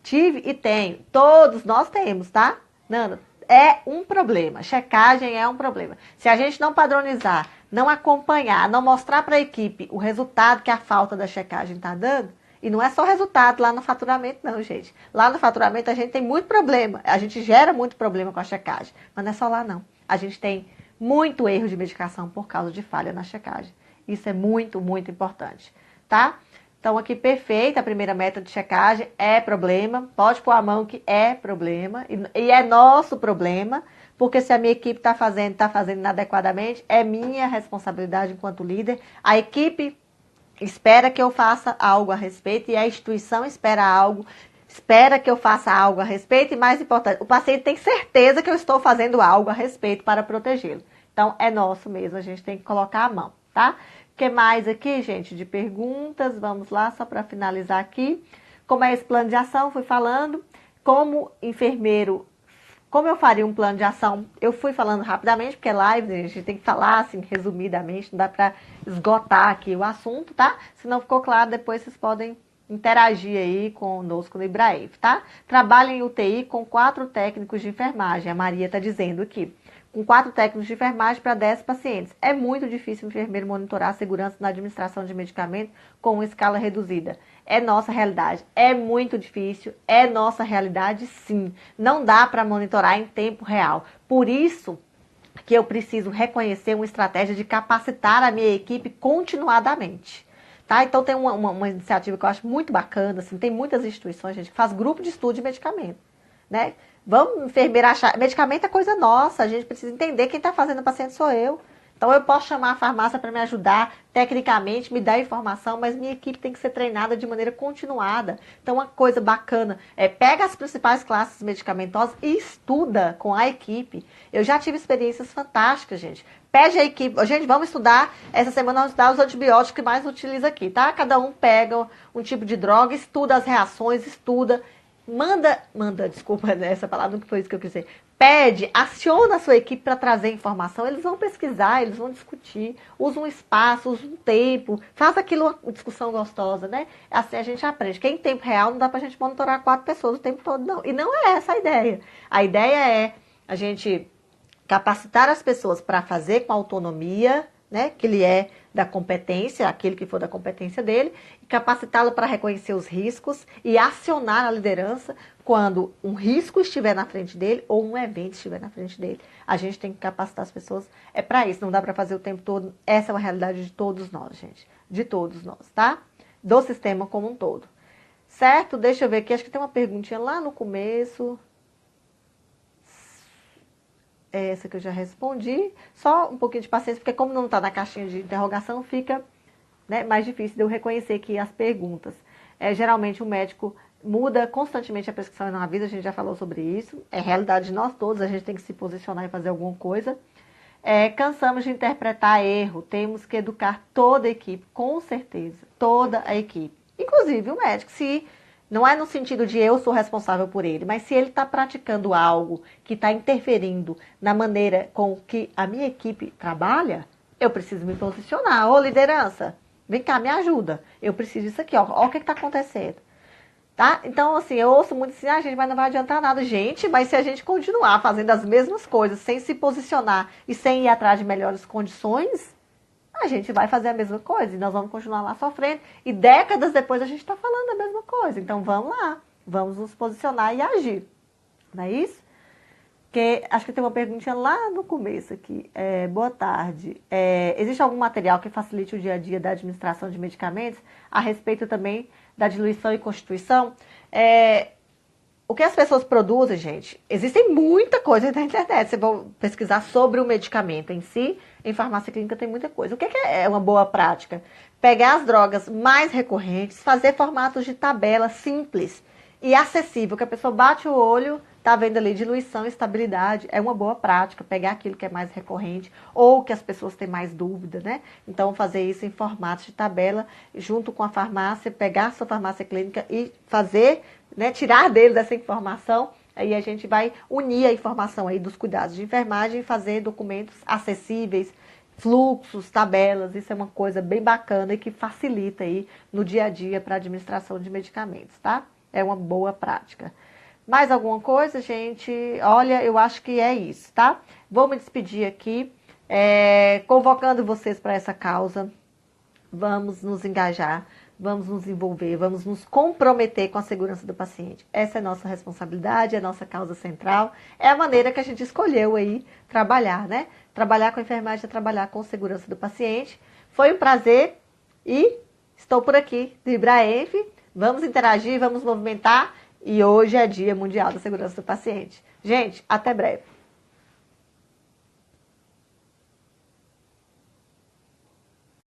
Tive e tenho. Todos nós temos, tá? Nana, é um problema. Checagem é um problema. Se a gente não padronizar, não acompanhar, não mostrar para a equipe o resultado que a falta da checagem está dando, e não é só resultado lá no faturamento, não, gente. Lá no faturamento a gente tem muito problema. A gente gera muito problema com a checagem. Mas não é só lá, não. A gente tem muito erro de medicação por causa de falha na checagem. Isso é muito, muito importante, tá? Então, aqui, perfeita, a primeira meta de checagem é problema. Pode pôr a mão que é problema. E é nosso problema, porque se a minha equipe está fazendo inadequadamente, é minha responsabilidade enquanto líder. A equipe espera que eu faça algo a respeito e a instituição espera que eu faça algo a respeito. E mais importante, o paciente tem certeza que eu estou fazendo algo a respeito para protegê-lo. Então, é nosso mesmo, a gente tem que colocar a mão, tá? O que mais aqui, gente, de perguntas? Vamos lá, só para finalizar aqui. Como é esse plano de ação? Fui falando. Como enfermeiro, como eu faria um plano de ação? Eu fui falando rapidamente, porque é live, a gente tem que falar assim, resumidamente, não dá para esgotar aqui o assunto, tá? Se não ficou claro, depois vocês podem interagir aí conosco no Ibraef, tá? Trabalho em UTI com 4 técnicos de enfermagem, a Maria está dizendo aqui. Com 4 técnicos de enfermagem para 10 pacientes. É muito difícil o enfermeiro monitorar a segurança na administração de medicamentos com uma escala reduzida. É nossa realidade. É muito difícil. É nossa realidade, sim. Não dá para monitorar em tempo real. Por isso que eu preciso reconhecer uma estratégia de capacitar a minha equipe continuadamente. Tá? Então tem uma iniciativa que eu acho muito bacana. Assim, tem muitas instituições, gente, que faz grupo de estudo de medicamento, né? Vamos, enfermeira, achar. Medicamento é coisa nossa, a gente precisa entender quem está fazendo o paciente sou eu. Então eu posso chamar a farmácia para me ajudar tecnicamente, me dar informação, mas minha equipe tem que ser treinada de maneira continuada. Então uma coisa bacana é pega as principais classes medicamentosas e estuda com a equipe. Eu já tive experiências fantásticas, gente. Pede a equipe, gente, vamos estudar, essa semana vamos estudar os antibióticos que mais utiliza aqui, tá? Cada um pega um tipo de droga, estuda as reações, estuda, desculpa, essa palavra não foi isso que eu quis dizer. Pede, aciona a sua equipe para trazer informação, eles vão pesquisar, eles vão discutir, usa um espaço, usa um tempo, faz aquilo uma discussão gostosa, né? Assim a gente aprende. Que em tempo real não dá pra gente monitorar 4 pessoas o tempo todo, não. E não é essa a ideia. A ideia é a gente capacitar as pessoas para fazer com autonomia, né, que ele é da competência, aquele que for da competência dele, e capacitá-lo para reconhecer os riscos e acionar a liderança quando um risco estiver na frente dele ou um evento estiver na frente dele. A gente tem que capacitar as pessoas, é para isso, não dá para fazer o tempo todo, essa é uma realidade de todos nós, gente, de todos nós, tá? Do sistema como um todo. Certo? Deixa eu ver aqui, acho que tem uma perguntinha lá no começo. Essa que eu já respondi, só um pouquinho de paciência, porque como não está na caixinha de interrogação, fica, né, mais difícil de eu reconhecer aqui as perguntas. Geralmente o médico muda constantemente a prescrição na vida, a gente já falou sobre isso, é realidade de nós todos, a gente tem que se posicionar e fazer alguma coisa. Cansamos de interpretar erro, temos que educar toda a equipe, com certeza, toda a equipe, inclusive o médico, se... Não é no sentido de eu sou responsável por ele, mas se ele está praticando algo que está interferindo na maneira com que a minha equipe trabalha, eu preciso me posicionar. Ô, liderança, vem cá, me ajuda. Eu preciso disso aqui, ó. Ó o que está acontecendo. Tá? Então, assim, eu ouço muito assim, gente, mas não vai adiantar nada. Gente, mas se a gente continuar fazendo as mesmas coisas, sem se posicionar e sem ir atrás de melhores condições, a gente vai fazer a mesma coisa e nós vamos continuar lá sofrendo. E décadas depois a gente está falando a mesma coisa. Então vamos lá, vamos nos posicionar e agir. Não é isso? Porque acho que tem uma perguntinha lá no começo aqui. Boa tarde. Existe algum material que facilite o dia a dia da administração de medicamentos a respeito também da diluição e constituição? O que as pessoas produzem, gente, existem muita coisa na internet. Você vai pesquisar sobre o medicamento em si, em farmácia clínica tem muita coisa. O que é uma boa prática? Pegar as drogas mais recorrentes, fazer formatos de tabela simples e acessível, que a pessoa bate o olho, tá vendo ali diluição e estabilidade. É uma boa prática, pegar aquilo que é mais recorrente ou que as pessoas têm mais dúvida, né? Então, fazer isso em formatos de tabela, junto com a farmácia, pegar a sua farmácia clínica e fazer... Né, tirar deles essa informação, aí a gente vai unir a informação aí dos cuidados de enfermagem e fazer documentos acessíveis, fluxos, tabelas, isso é uma coisa bem bacana e que facilita aí no dia a dia para a administração de medicamentos, tá? É uma boa prática. Mais alguma coisa, gente? Olha, eu acho que é isso, tá? Vou me despedir aqui, convocando vocês para essa causa. Vamos nos engajar, vamos nos envolver, vamos nos comprometer com a segurança do paciente. Essa é a nossa responsabilidade, é a nossa causa central, é a maneira que a gente escolheu aí trabalhar, né? Trabalhar com a enfermagem é trabalhar com a segurança do paciente. Foi um prazer e estou por aqui, do Ibraenf. Vamos interagir, vamos movimentar e hoje é Dia Mundial da Segurança do Paciente. Gente, até breve.